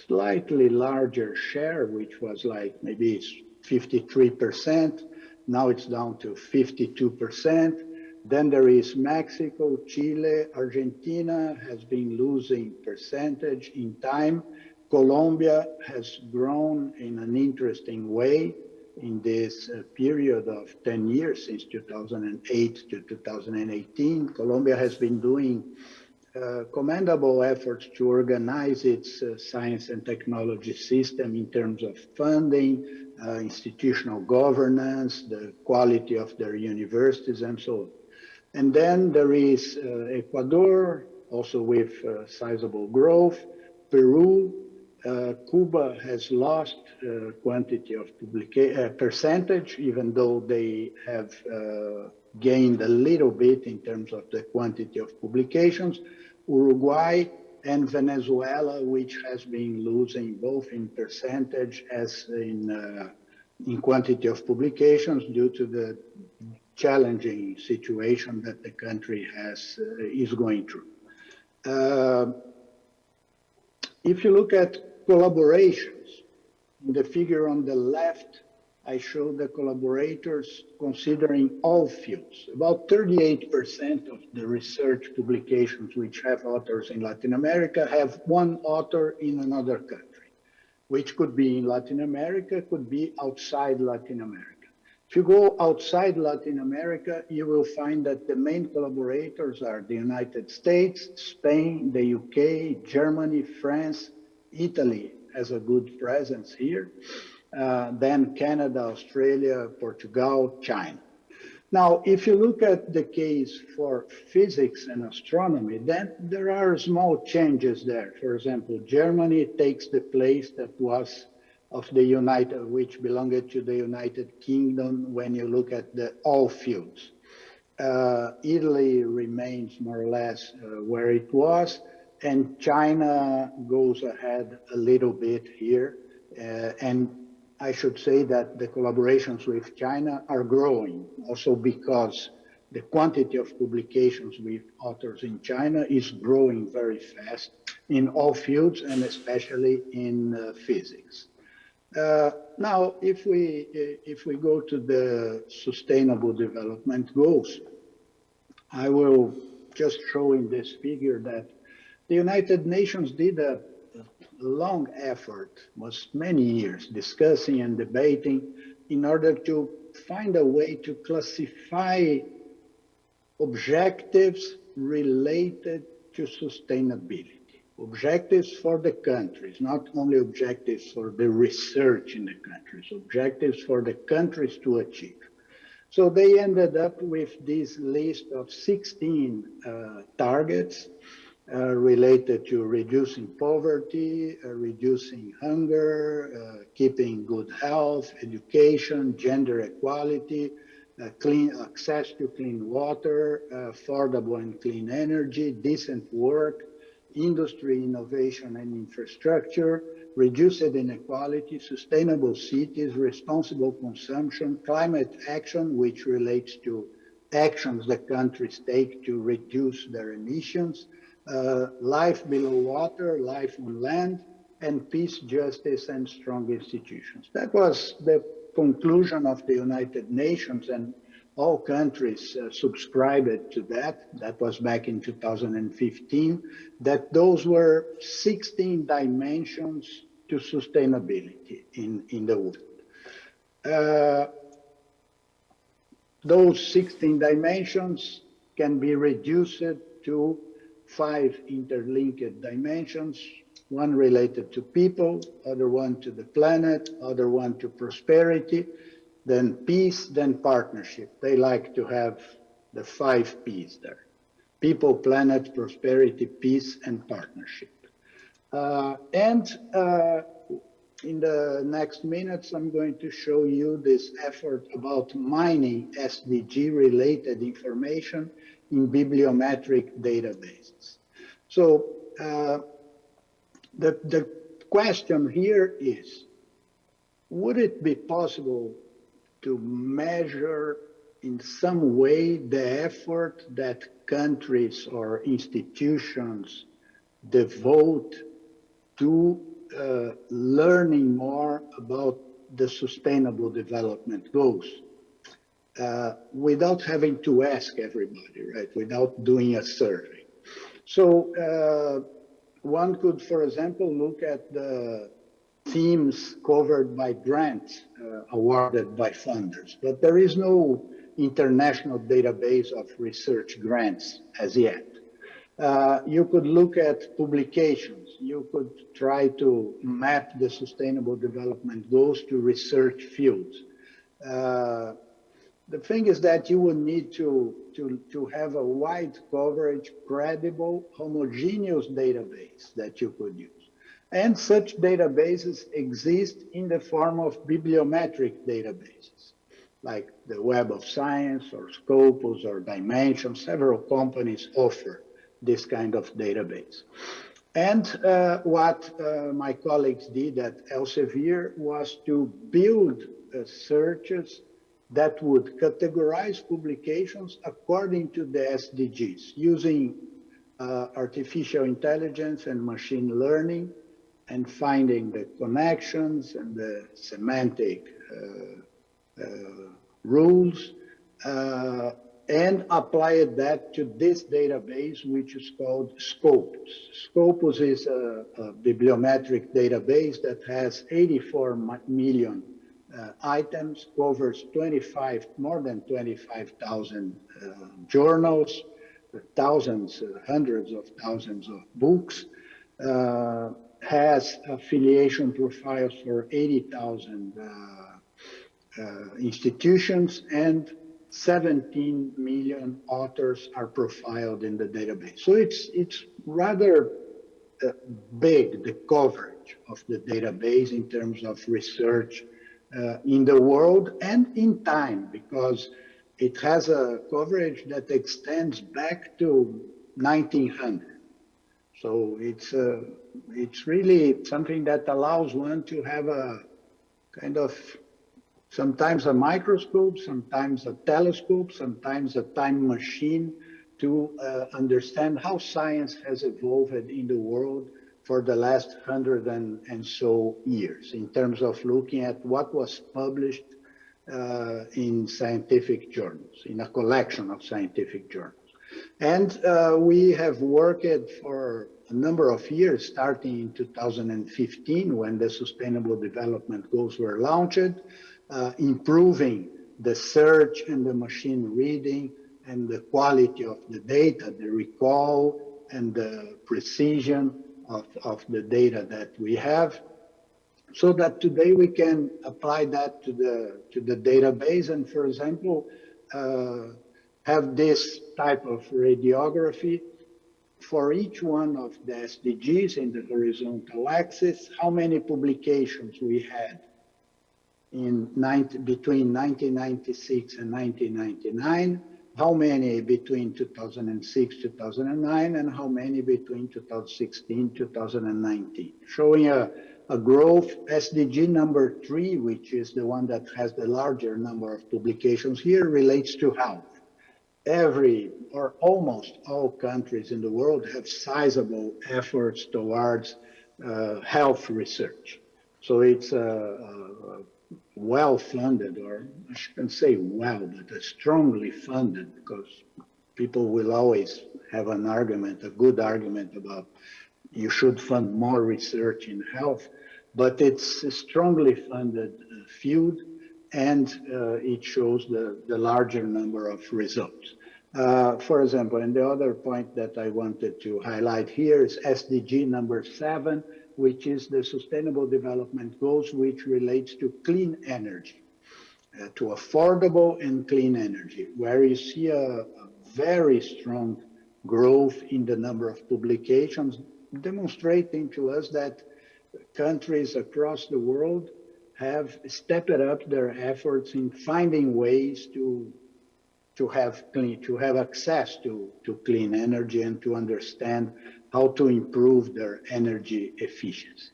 slightly larger share, which was like maybe 53%. Now it's down to 52%. Then there is Mexico, Chile, Argentina has been losing percentage in time. Colombia has grown in an interesting way. in this period of 10 years, since 2008 to 2018. Colombia has been doing commendable efforts to organize its science and technology system in terms of funding, institutional governance, the quality of their universities, and so on. And then there is Ecuador, also with sizable growth, Peru, Cuba has lost quantity of percentage, even though they have gained a little bit in terms of the quantity of publications. Uruguay and Venezuela, which has been losing both in percentage as in quantity of publications due to the challenging situation that the country is going through. If you look at collaborations, in the figure on the left, I show the collaborators considering all fields. About 38% of the research publications which have authors in Latin America have one author in another country, which could be in Latin America, could be outside Latin America. If you go outside Latin America, you will find that the main collaborators are the United States, Spain, the UK, Germany, France, Italy has a good presence here, then Canada, Australia, Portugal, China. Now, if you look at the case for physics and astronomy, then there are small changes there. For example, Germany takes the place that was of the which belonged to the United Kingdom when you look at the all fields. Italy remains more or less where it was, and China goes ahead a little bit here. And I should say that the collaborations with China are growing, also because the quantity of publications with authors in China is growing very fast in all fields, and especially in physics. Now, if we go to the Sustainable Development Goals, I will just show in this figure that the United Nations did a long effort, was many years, discussing and debating in order to find a way to classify objectives related to sustainability. Objectives for the countries, not only objectives for the research in the countries, objectives for the countries to achieve. So they ended up with this list of 16 targets related to reducing poverty, reducing hunger, keeping good health, education, gender equality, clean access to clean water, affordable and clean energy, decent work, industry, innovation and infrastructure, reduced inequality, sustainable cities, responsible consumption, climate action, which relates to actions that countries take to reduce their emissions, life below water, life on land, and peace, justice, and strong institutions. That was the conclusion of the United Nations, and all countries subscribed to that. That was back in 2015, that those were 16 dimensions to sustainability in the world. Those 16 dimensions can be reduced to 5 interlinked dimensions, one related to people, other one to the planet, other one to prosperity, then peace, then partnership. They like to have the 5 P's there: people, planet, prosperity, peace, and partnership. In the next minutes, I'm going to show you this effort about mining SDG-related information in bibliometric databases. So the question here is, would it be possible to measure in some way the effort that countries or institutions devote to learning more about the Sustainable Development Goals without having to ask everybody, right? Without doing a survey. So one could, for example, look at the themes covered by grants awarded by funders, but there is no international database of research grants as yet. You could look at publications. You could try to map the sustainable development goals to research fields. The thing is that you would need to have a wide coverage, credible, homogeneous database that you could use. And such databases exist in the form of bibliometric databases, like the Web of Science or Scopus or Dimension. Several companies offer this kind of database. And what my colleagues did at Elsevier was to build searches that would categorize publications according to the SDGs, using artificial intelligence and machine learning, and finding the connections and the semantic rules, and applied that to this database, which is called Scopus. Scopus is a bibliometric database that has 84 million items, covers more than 25,000 journals, thousands, hundreds of thousands of books, has affiliation profiles for 80,000 institutions, and 17 million authors are profiled in the database. So it's rather big, the coverage of the database in terms of research in the world and in time, because it has a coverage that extends back to 1900. So it's really something that allows one to have a kind of, sometimes a microscope, sometimes a telescope, sometimes a time machine to understand how science has evolved in the world for the last 100 and so years, in terms of looking at what was published in scientific journals, in a collection of scientific journals. And we have worked for a number of years, starting in 2015, when the Sustainable Development Goals were launched, improving the search and the machine reading and the quality of the data, the recall and the precision of the data that we have, so that today we can apply that to the database and, for example, have this type of radiography for each one of the SDGs in the horizontal axis, how many publications we had between 1996 and 1999, how many between 2006, 2009, and how many between 2016, 2019, showing a growth. SDG number 3, which is the one that has the larger number of publications here, relates to health. Every or almost all countries in the world have sizable efforts towards health research. So it's well-funded, or I shouldn't say well, but strongly funded, because people will always have an argument, a good argument about you should fund more research in health, but it's a strongly funded field, and it shows the larger number of results. For example, and the other point that I wanted to highlight here is SDG number 7, which is the Sustainable Development Goals, which relates to clean energy, to affordable and clean energy, where you see a very strong growth in the number of publications, demonstrating to us that countries across the world have stepped up their efforts in finding ways to have access to clean energy and to understand how to improve their energy efficiency.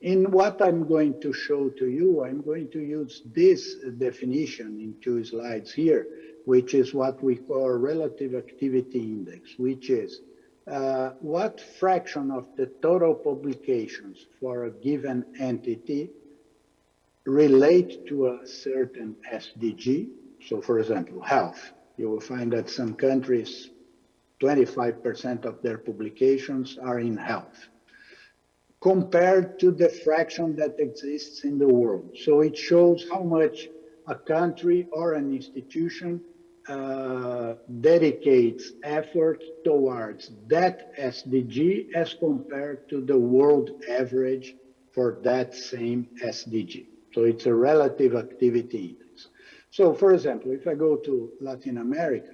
In what I'm going to show to you, I'm going to use this definition in 2 slides here, which is what we call relative activity index, which is what fraction of the total publications for a given entity relate to a certain SDG. So, for example, health. You will find that some countries, 25% of their publications are in health. compared to the fraction that exists in the world. So it shows how much a country or an institution dedicates effort towards that SDG as compared to the world average for that same SDG. So it's a relative activity index. So for example, if I go to Latin America,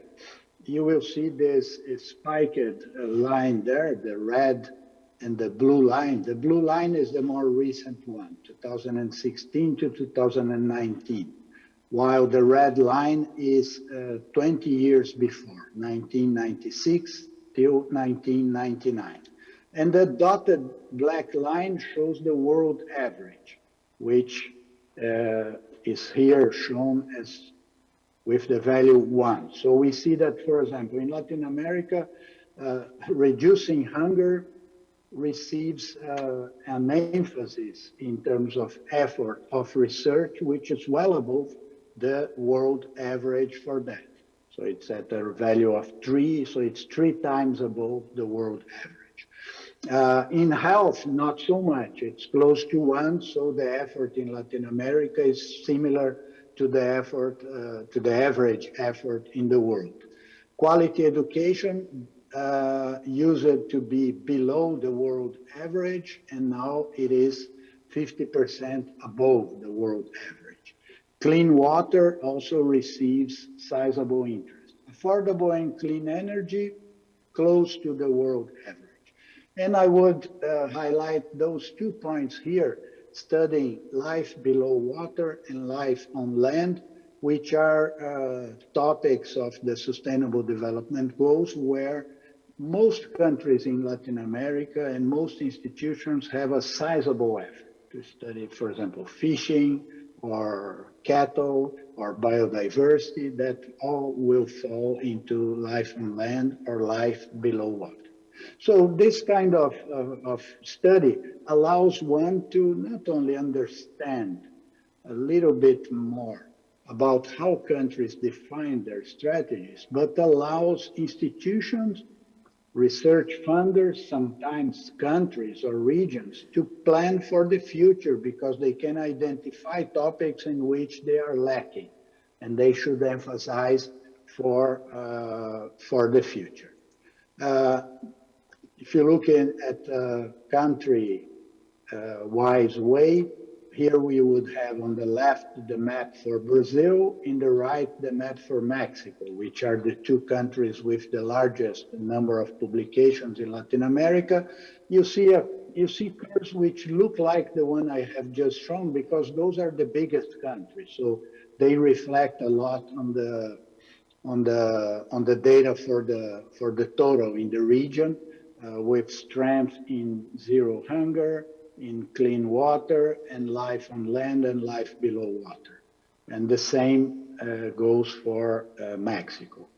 you will see this spiked line there, the red and the blue line. The blue line is the more recent one, 2016 to 2019, while the red line is 20 years before, 1996 till 1999. And the dotted black line shows the world average, which is here shown as with the value 1. So we see that, for example, in Latin America, reducing hunger receives an emphasis in terms of effort of research, which is well above the world average for that. So it's at a value of 3, so it's 3 times above the world average. In health, not so much. It's close to 1, so the effort in Latin America is similar to the effort, to the average effort in the world. Quality education used to be below the world average, and now it is 50% above the world average. Clean water also receives sizable interest. Affordable and clean energy, close to the world average. And I would highlight those 2 points here, studying life below water and life on land, which are topics of the Sustainable Development Goals, where most countries in Latin America and most institutions have a sizable effort to study, for example, fishing or cattle or biodiversity, that all will fall into life on land or life below water. So this kind of study allows one to not only understand a little bit more about how countries define their strategies, but allows institutions, research funders, sometimes countries or regions, to plan for the future, because they can identify topics in which they are lacking and they should emphasize for the future. If you look at a country-wise way, here we would have on the left the map for Brazil, in the right the map for Mexico, which are the 2 countries with the largest number of publications in Latin America. You see curves which look like the one I have just shown, because those are the biggest countries. So they reflect a lot on the data for the total in the region. With strength in zero hunger, in clean water, and life on land and life below water. And the same goes for Mexico.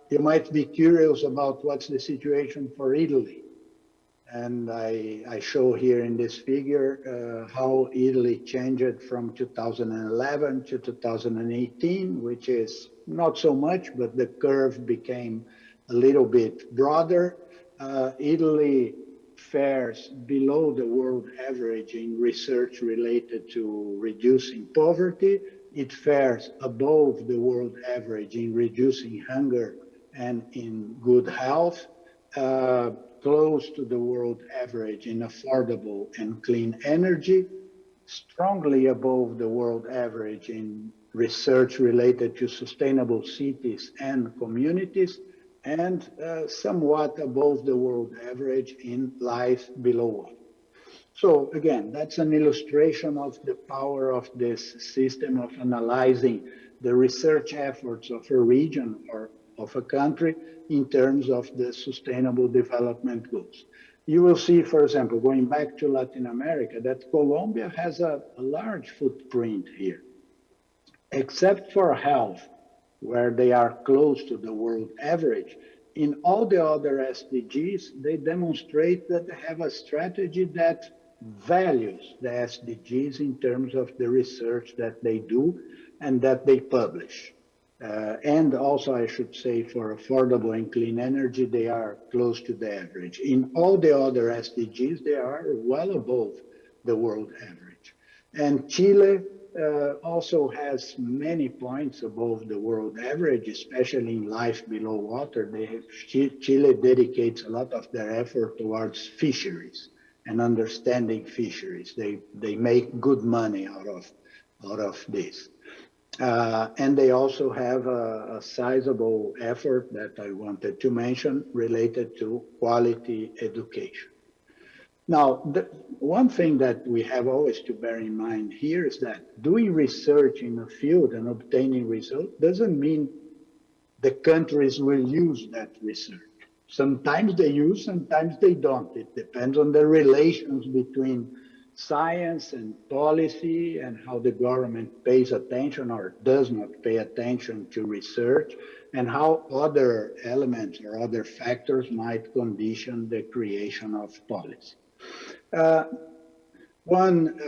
You might be curious about what's the situation for Italy. And I show here in this figure how Italy changed from 2011 to 2018, which is not so much, but the curve became a little bit broader. Italy fares below the world average in research related to reducing poverty. It fares above the world average in reducing hunger and in good health, close to the world average in affordable and clean energy, strongly above the world average in research related to sustainable cities and communities, and somewhat above the world average in life below water. So again, that's an illustration of the power of this system of analyzing the research efforts of a region or of a country in terms of the Sustainable Development Goals. You will see, for example, going back to Latin America, that Colombia has a large footprint here, except for health, where they are close to the world average. In all the other SDGs, they demonstrate that they have a strategy that values the SDGs in terms of the research that they do and that they publish. And also, I should say, for affordable and clean energy, they are close to the average. In all the other SDGs, they are well above the world average. And Chile also has many points above the world average, especially in life below water. Chile dedicates a lot of their effort towards fisheries and understanding fisheries. They make good money out of this. And they also have a sizable effort that I wanted to mention related to quality education. Now, one thing that we have always to bear in mind here is that doing research in a field and obtaining results doesn't mean the countries will use that research. Sometimes they use, sometimes they don't. It depends on the relations between science and policy and how the government pays attention or does not pay attention to research and how other elements or other factors might condition the creation of policy. One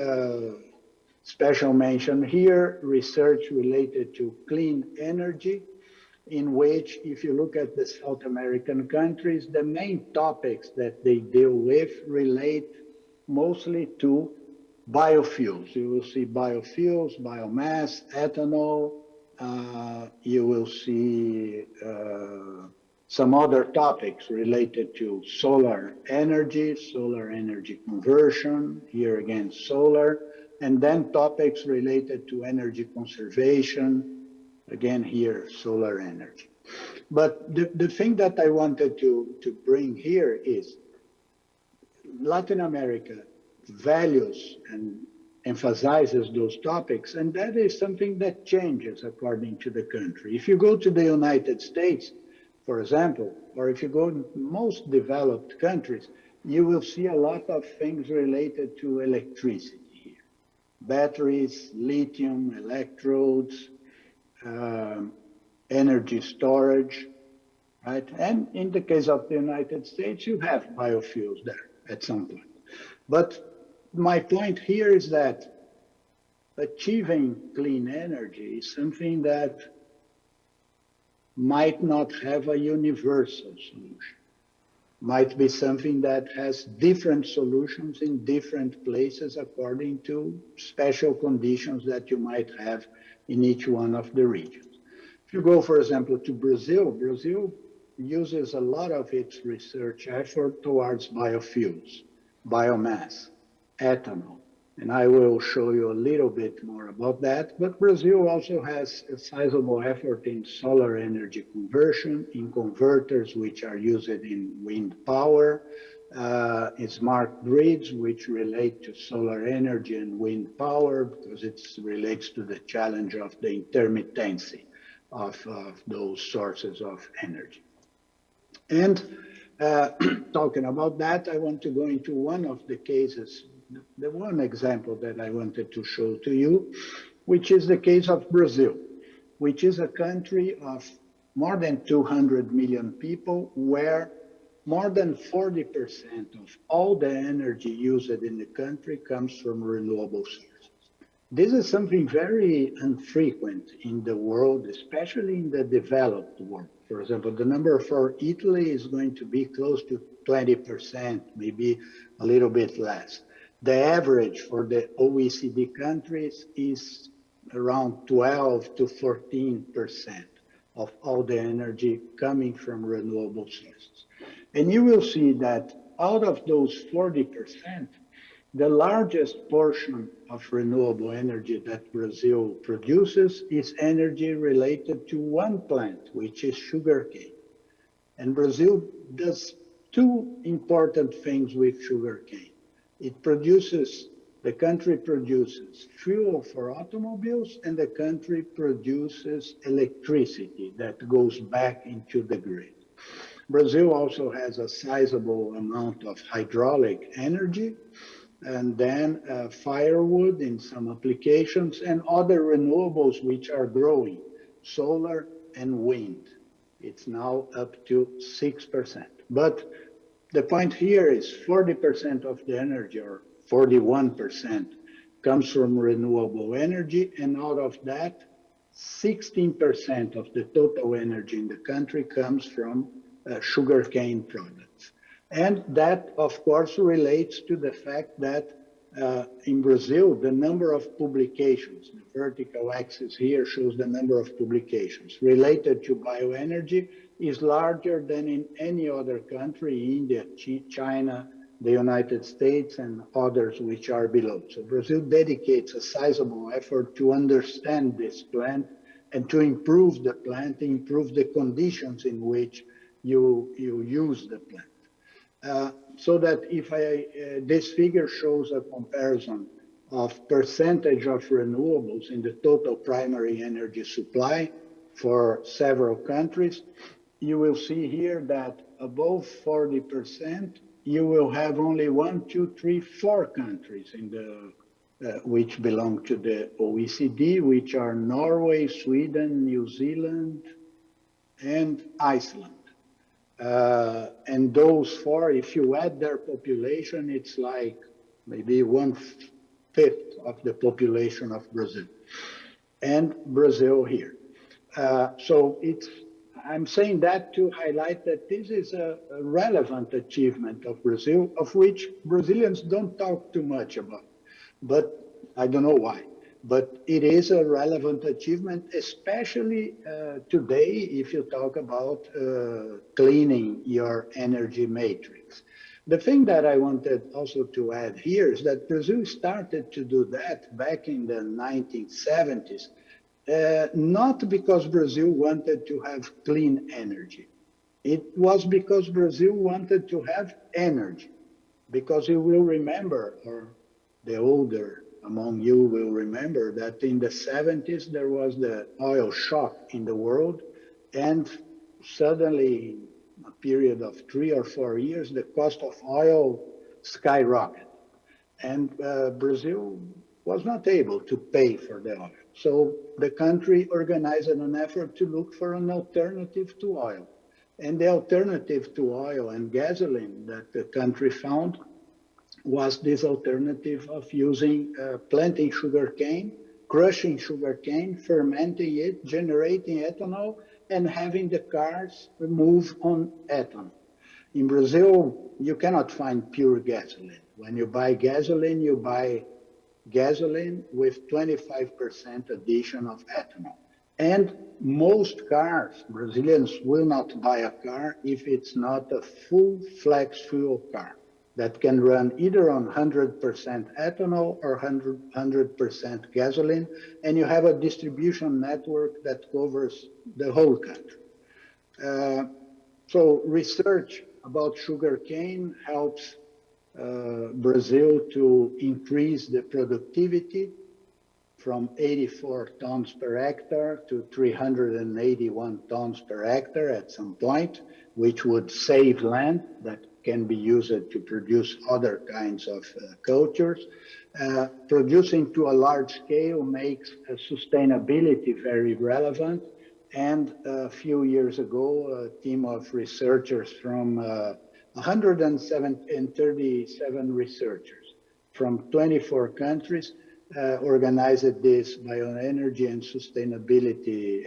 special mention here, research related to clean energy, in which, if you look at the South American countries, the main topics that they deal with relate mostly to biofuels. You will see biofuels, biomass, ethanol. You will see some other topics related to solar energy conversion, here again solar, and then topics related to energy conservation, again here solar energy. But the thing that I wanted to bring here is Latin America values and emphasizes those topics, and that is something that changes according to the country. If you go to the United States, for example, or if you go to most developed countries, you will see a lot of things related to electricity here. Batteries, lithium, electrodes, energy storage, right? And in the case of the United States, you have biofuels there at some point. But my point here is that achieving clean energy is something that might not have a universal solution. Might be something that has different solutions in different places according to special conditions that you might have in each one of the regions. If you go, for example, to Brazil, Brazil uses a lot of its research effort towards biofuels, biomass, ethanol. And I will show you a little bit more about that. But Brazil also has a sizable effort in solar energy conversion, in converters which are used in wind power, in smart grids which relate to solar energy and wind power because it relates to the challenge of the intermittency of those sources of energy. And talking about that, I want to go into one of the cases, the one example that I wanted to show to you, which is the case of Brazil, which is a country of more than 200 million people where more than 40% of all the energy used in the country comes from renewable sources. This is something very infrequent in the world, especially in the developed world. For example, the number for Italy is going to be close to 20%, maybe a little bit less. The average for the OECD countries is around 12 to 14% of all the energy coming from renewable sources. And you will see that out of those 40%, the largest portion of renewable energy that Brazil produces is energy related to one plant, which is sugarcane. And Brazil does two important things with sugarcane. The country produces fuel for automobiles, and the country produces electricity that goes back into the grid. Brazil also has a sizable amount of hydraulic energy, and then firewood in some applications, and other renewables which are growing, solar and wind. It's now up to 6%. But the point here is 40% of the energy, or 41%, comes from renewable energy, and out of that, 16% of the total energy in the country comes from sugarcane products. And that, of course, relates to the fact that in Brazil, the number of publications, the vertical axis here shows the number of publications related to bioenergy is larger than in any other country, India, China, the United States, and others which are below. So Brazil dedicates a sizable effort to understand this plant and to improve the plant, improve the conditions in which you use the plant. So that if this figure shows a comparison of percentage of renewables in the total primary energy supply for several countries, you will see here that above 40%, you will have only 1, 2, 3, 4 countries in the which belong to the OECD, which are Norway, Sweden, New Zealand, and Iceland. And those 4, if you add their population, it's like maybe 1/5 of the population of Brazil, and Brazil here. So I'm saying that to highlight that this is a relevant achievement of Brazil, of which Brazilians don't talk too much about, but I don't know why. But it is a relevant achievement, especially today, if you talk about cleaning your energy matrix. The thing that I wanted also to add here is that Brazil started to do that back in the 1970s, not because Brazil wanted to have clean energy. It was because Brazil wanted to have energy. Because you will remember, or the older among you will remember, that in the 70s there was the oil shock in the world, and suddenly, in a period of 3 or 4 years, the cost of oil skyrocketed. And Brazil was not able to pay for the oil. So the country organized an effort to look for an alternative to oil. And the alternative to oil and gasoline that the country found was this alternative of using, planting sugarcane, crushing sugarcane, fermenting it, generating ethanol, and having the cars move on ethanol. In Brazil, you cannot find pure gasoline. When you buy gasoline, you buy gasoline with 25% addition of ethanol. And most cars, Brazilians will not buy a car if it's not a full flex fuel car that can run either on 100% ethanol or 100% gasoline, and you have a distribution network that covers the whole country. So research about sugarcane helps Brazil to increase the productivity from 84 tons per hectare to 381 tons per hectare at some point, which would save land that can be used to produce other kinds of cultures. Producing to a large scale makes sustainability very relevant. And a few years ago, a team of researchers from 137 researchers from 24 countries organized this bioenergy and sustainability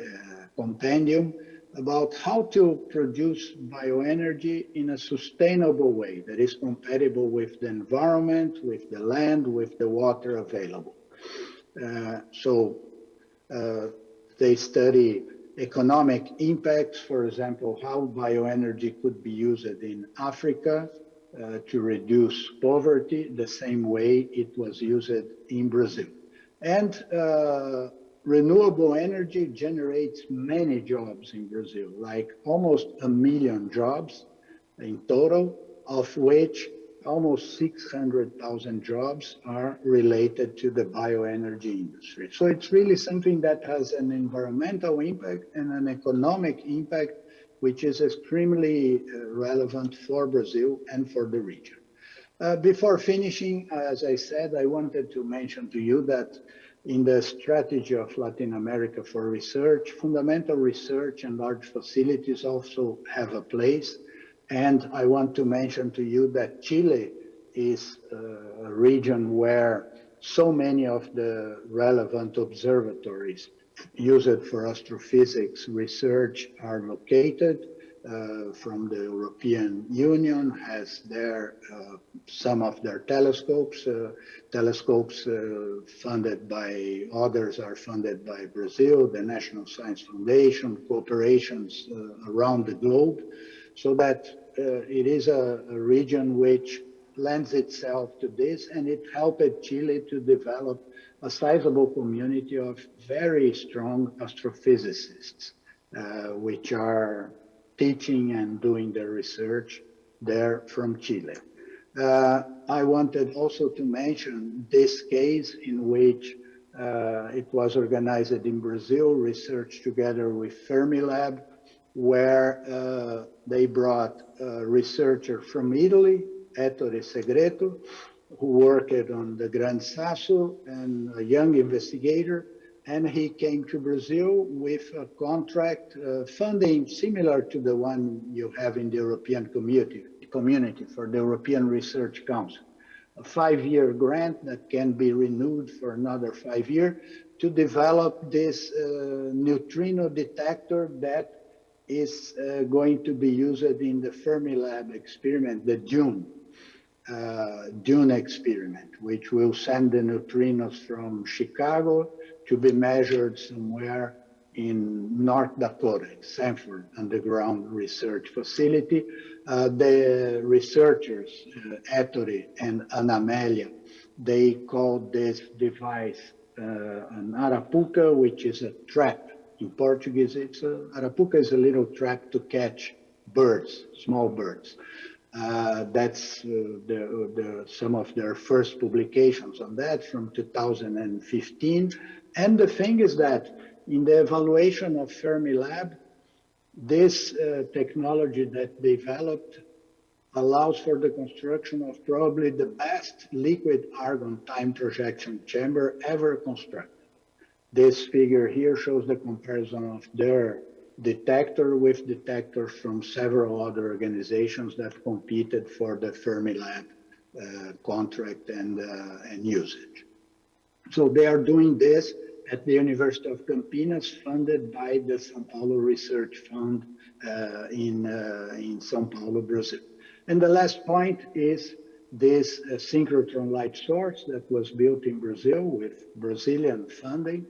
compendium about how to produce bioenergy in a sustainable way that is compatible with the environment, with the land, with the water available. So they study economic impacts, for example, how bioenergy could be used in Africa to reduce poverty the same way it was used in Brazil. And renewable energy generates many jobs in Brazil, like almost 1 million jobs in total, of which almost 600,000 jobs are related to the bioenergy industry. So it's really something that has an environmental impact and an economic impact, which is extremely relevant for Brazil and for the region. Before finishing, as I said, I wanted to mention to you that in the strategy of Latin America for research, fundamental research and large facilities also have a place. And I want to mention to you that Chile is a region where so many of the relevant observatories used for astrophysics research are located. From the European Union has there some of their telescopes. Telescopes funded by others are funded by Brazil, the National Science Foundation, cooperations around the globe, so that it is a region which lends itself to this, and it helped Chile to develop a sizable community of very strong astrophysicists, which are teaching and doing their research there from Chile. I wanted also to mention this case in which it was organized in Brazil, research together with Fermilab, where they brought a researcher from Italy, Ettore Segreto, who worked on the Gran Sasso, and a young investigator, and he came to Brazil with a contract funding similar to the one you have in the European community for the European Research Council. A 5-year grant that can be renewed for another 5 years to develop this neutrino detector that is going to be used in the Fermilab experiment, the Dune experiment, which will send the neutrinos from Chicago to be measured somewhere in North Dakota, Sanford Underground Research Facility. The researchers, Ettore and Anamélia, they called this device an arapuca, which is a trap. In Portuguese, arapuca is a little trap to catch birds, small birds. That's some of their first publications on that from 2015. And the thing is that in the evaluation of Fermilab, this technology that developed allows for the construction of probably the best liquid argon time projection chamber ever constructed. This figure here shows the comparison of their detector with detectors from several other organizations that competed for the Fermilab contract and usage. So they are doing this at the University of Campinas, funded by the São Paulo Research Fund in São Paulo, Brazil. And the last point is this synchrotron light source that was built in Brazil with Brazilian funding,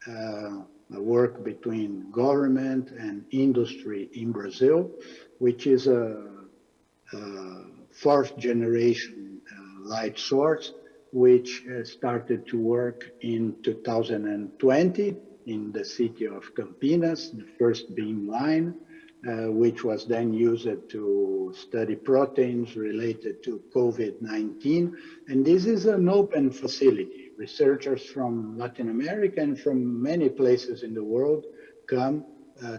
a work between government and industry in Brazil, which is a 4th generation light source, which started to work in 2020 in the city of Campinas, the first beam line, which was then used to study proteins related to COVID-19. And this is an open facility. Researchers from Latin America and from many places in the world come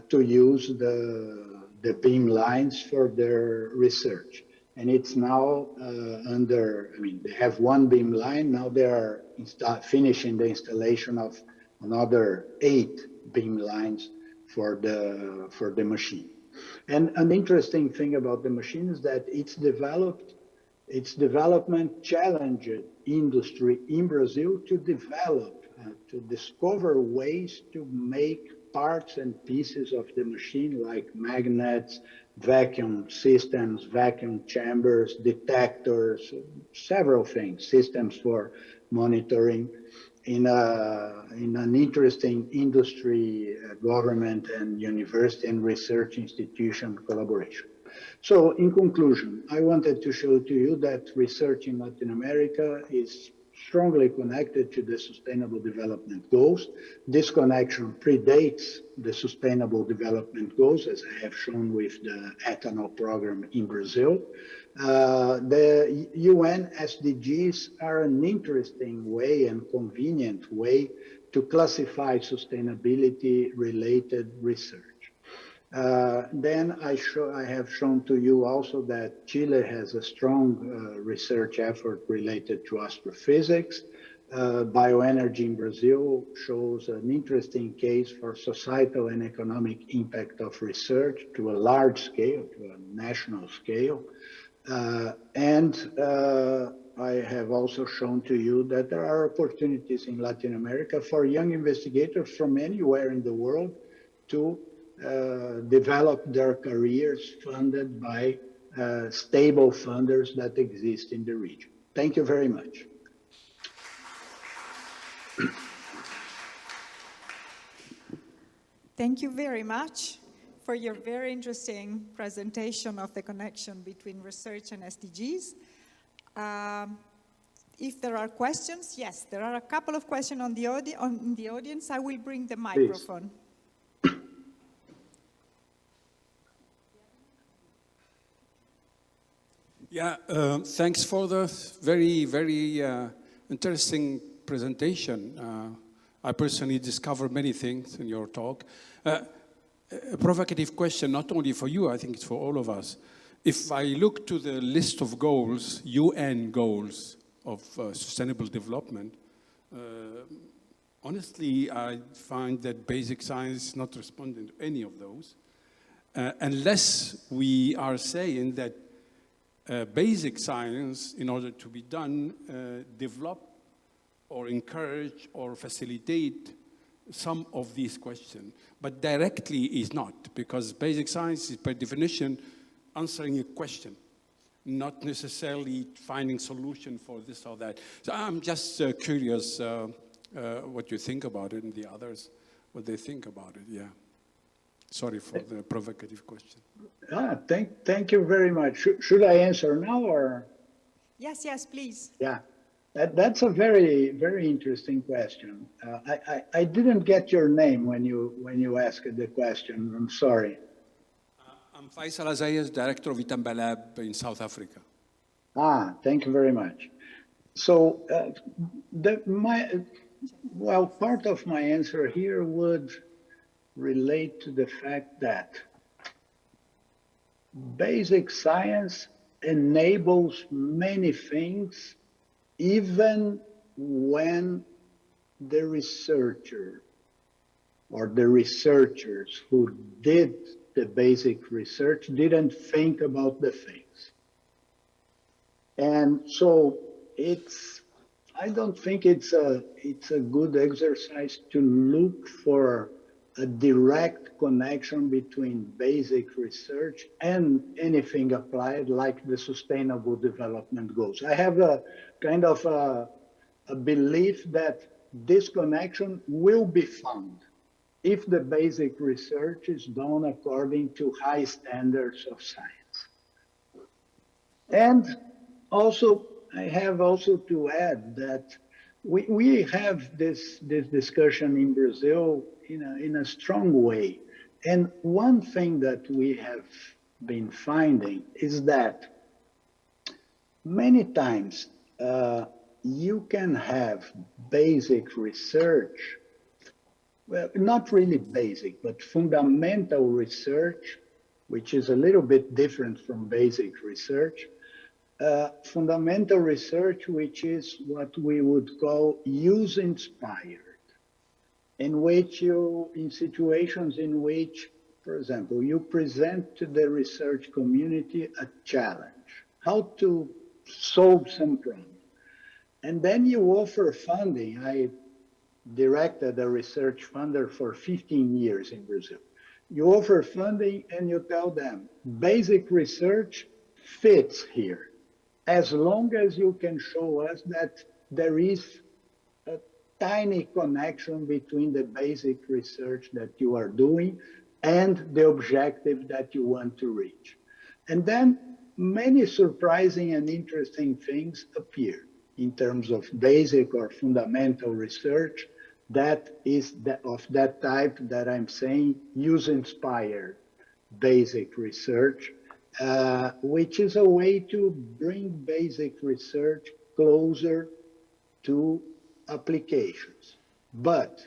to use the beam lines for their research. And it's now they have one beam line. Now they are finishing the installation of another 8 beam lines for the machine. And an interesting thing about the machine is that its development challenged industry in Brazil to develop, to discover ways to make parts and pieces of the machine like magnets, vacuum systems, vacuum chambers, detectors, several things, systems for monitoring in an interesting industry, government and university and research institution collaboration. So in conclusion, I wanted to show to you that research in Latin America is strongly connected to the Sustainable Development Goals. This connection predates the Sustainable Development Goals, as I have shown with the ethanol program in Brazil. The UN SDGs are an interesting way and convenient way to classify sustainability-related research. Then I have shown to you also that Chile has a strong research effort related to astrophysics. Bioenergy in Brazil shows an interesting case for societal and economic impact of research to a large scale, to a national scale. And I have also shown to you that there are opportunities in Latin America for young investigators from anywhere in the world to develop their careers funded by stable funders that exist in the region. Thank you very much. Thank you very much for your very interesting presentation of the connection between research and SDGs. If there are questions, yes, there are a couple of questions on the audience. I will bring the microphone. Please. Yeah, thanks for the very, very interesting presentation. I personally discovered many things in your talk. A provocative question, not only for you, I think it's for all of us. If I look to the list of goals, UN goals of sustainable development, honestly, I find that basic science is not responding to any of those, unless we are saying that basic science, in order to be done, develop or encourage or facilitate some of these questions, but directly is not, because basic science is by definition answering a question, not necessarily finding solution for this or that. So I'm just curious what you think about it, and the others, what they think about it, yeah. Sorry for the provocative question. Thank you very much. Should I answer now or? Yes, yes, please. Yeah. That's a very, very interesting question. I didn't get your name when you asked the question. I'm sorry. I'm Faisal Azayas, Director of Itamba Lab in South Africa. Thank you very much. So, part of my answer here would relate to the fact that basic science enables many things, even when the researcher or the researchers who did the basic research didn't think about the things. And so I don't think it's a good exercise to look for a direct connection between basic research and anything applied like the Sustainable Development Goals. I have a kind of a belief that this connection will be found if the basic research is done according to high standards of science. And also, I have also to add that we have this discussion in Brazil in a strong way. And one thing that we have been finding is that many times you can have basic research, well, not really basic, but fundamental research, which is a little bit different from basic research. Fundamental research, which is what we would call use-inspired, in situations in which, for example, you present to the research community a challenge, how to solve some problem. And then you offer funding. I directed a research funder for 15 years in Brazil. You offer funding and you tell them, basic research fits here, as long as you can show us that there is a tiny connection between the basic research that you are doing and the objective that you want to reach. And then many surprising and interesting things appear in terms of basic or fundamental research that is of that type that I'm saying, use-inspired basic research, which is a way to bring basic research closer to applications. But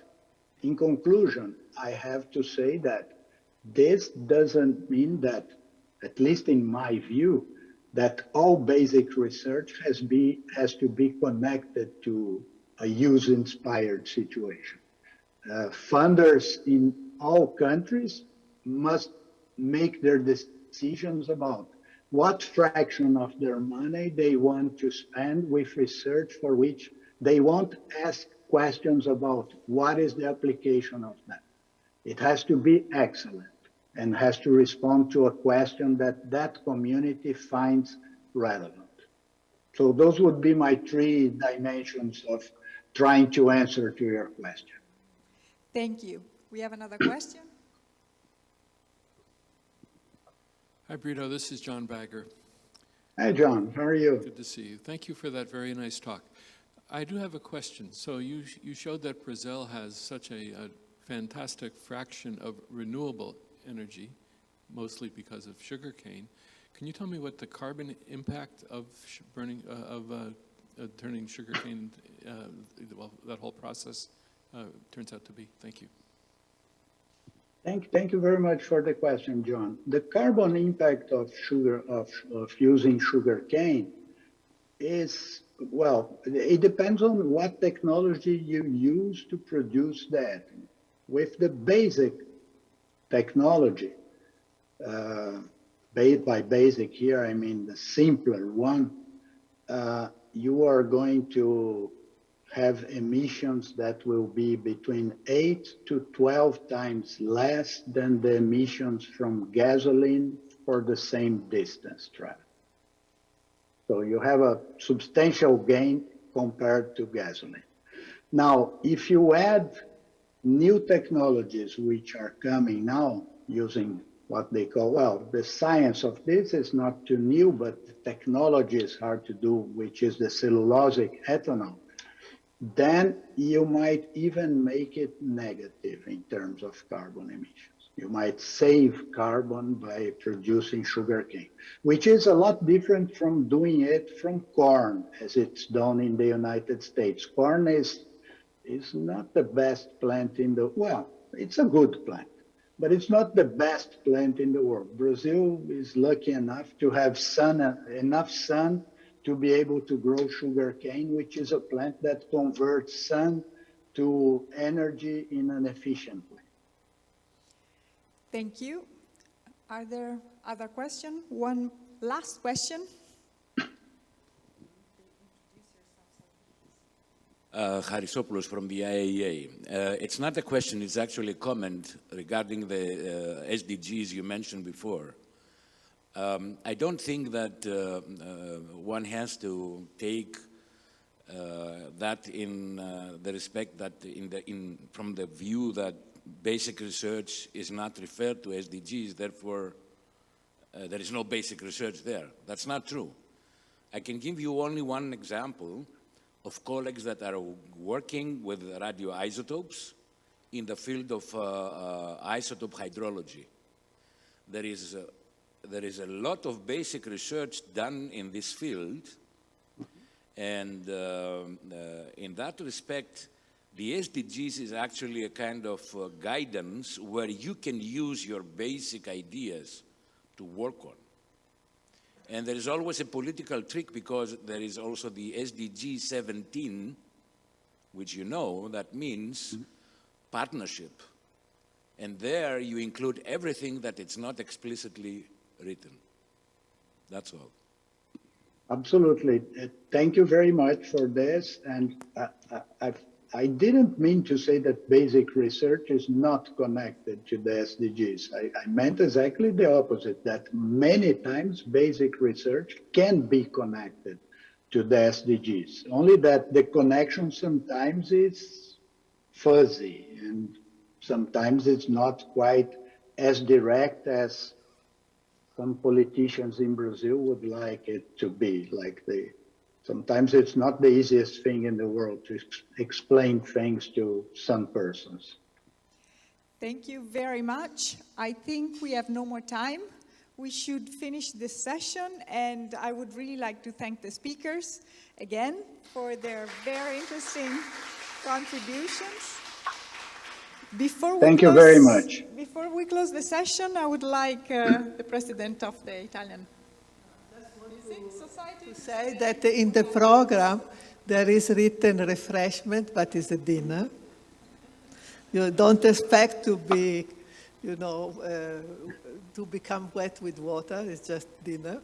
in conclusion, I have to say that this doesn't mean that, at least in my view, that all basic research has to be connected to a use-inspired situation. Funders in all countries must make their decisions about what fraction of their money they want to spend with research for which they won't ask questions about what is the application of that. It has to be excellent and has to respond to a question that that community finds relevant. So those would be my 3 dimensions of trying to answer to your question. Thank you. We have another question. Hi, Brito. This is John Bagger. Hi, John. How are you? Good to see you. Thank you for that very nice talk. I do have a question. So you showed that Brazil has such a fantastic fraction of renewable energy, mostly because of sugarcane. Can you tell me what the carbon impact of turning sugarcane, well, that whole process turns out to be? Thank you. Thank you very much for the question, John. The carbon impact of using sugar cane is, well, it depends on what technology you use to produce that. With the basic technology, by basic here, I mean the simpler one, you are going to have emissions that will be between 8 to 12 times less than the emissions from gasoline for the same distance traveled. So you have a substantial gain compared to gasoline. Now, if you add new technologies which are coming now using what they call, well, the science of this is not too new, but the technology is hard to do, which is the cellulosic ethanol, then you might even make it negative in terms of carbon emissions. You might save carbon by producing sugarcane, which is a lot different from doing it from corn, as it's done in the United States. Corn is not the best plant in the, well, it's a good plant, but it's not the best plant in the world. Brazil is lucky enough to have enough sun to be able to grow sugarcane, which is a plant that converts sun to energy in an efficient way. Thank you. Are there other questions? One last question. Harisopoulos from the IAEA. It's not a question, it's actually a comment regarding the SDGs you mentioned before. I don't think that one has to take that in the respect that from the view that basic research is not referred to SDGs, therefore there is no basic research there. That's not true. I can give you only one example of colleagues that are working with radioisotopes in the field of isotope hydrology. There is a lot of basic research done in this field, and in that respect, the SDGs is actually a kind of guidance where you can use your basic ideas to work on. And there is always a political trick because there is also the SDG 17, which you know, that means partnership. And there you include everything that it's not explicitly written. That's all. Absolutely. Thank you very much for this. And I didn't mean to say that basic research is not connected to the SDGs. I meant exactly the opposite, that many times basic research can be connected to the SDGs, only that the connection sometimes is fuzzy and sometimes it's not quite as direct as some politicians in Brazil would like it to be. Sometimes it's not the easiest thing in the world to explain things to some persons. Thank you very much. I think we have no more time. We should finish this session, and I would really like to thank the speakers again for their very interesting contributions. Thank you very much. Before we close the session, I would like the president of the Italian Society to say that in the program there is written refreshment, but it's a dinner. You don't expect to be you know, to become wet with water. It's just dinner.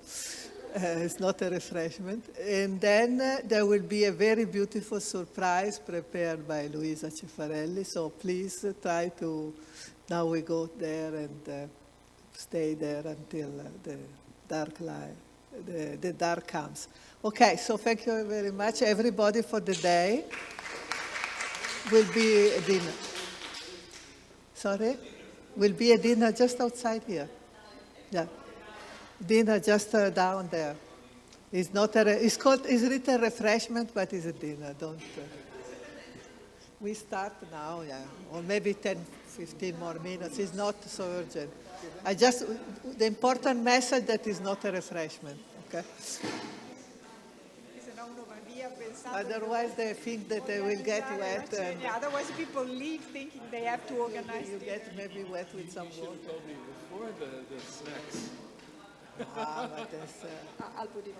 It's not a refreshment. And then there will be a very beautiful surprise prepared by Luisa Cifarelli. So please try to, now we go there and stay there until the dark light, the dark comes. Okay, so thank you very much, everybody, for the day. Will be a dinner. Sorry? Will be a dinner just outside here. Yeah. Dinner just down there. It's not it's written refreshment, but it's a dinner. Don't. We start now, yeah, or maybe 10, 15 more minutes. It's not so urgent. The important message that is not a refreshment, okay? Otherwise, they think that they will get wet. And otherwise, people leave thinking they have to organize. You get maybe wet with some water. Told me before the snacks. But that's, I'll put it back.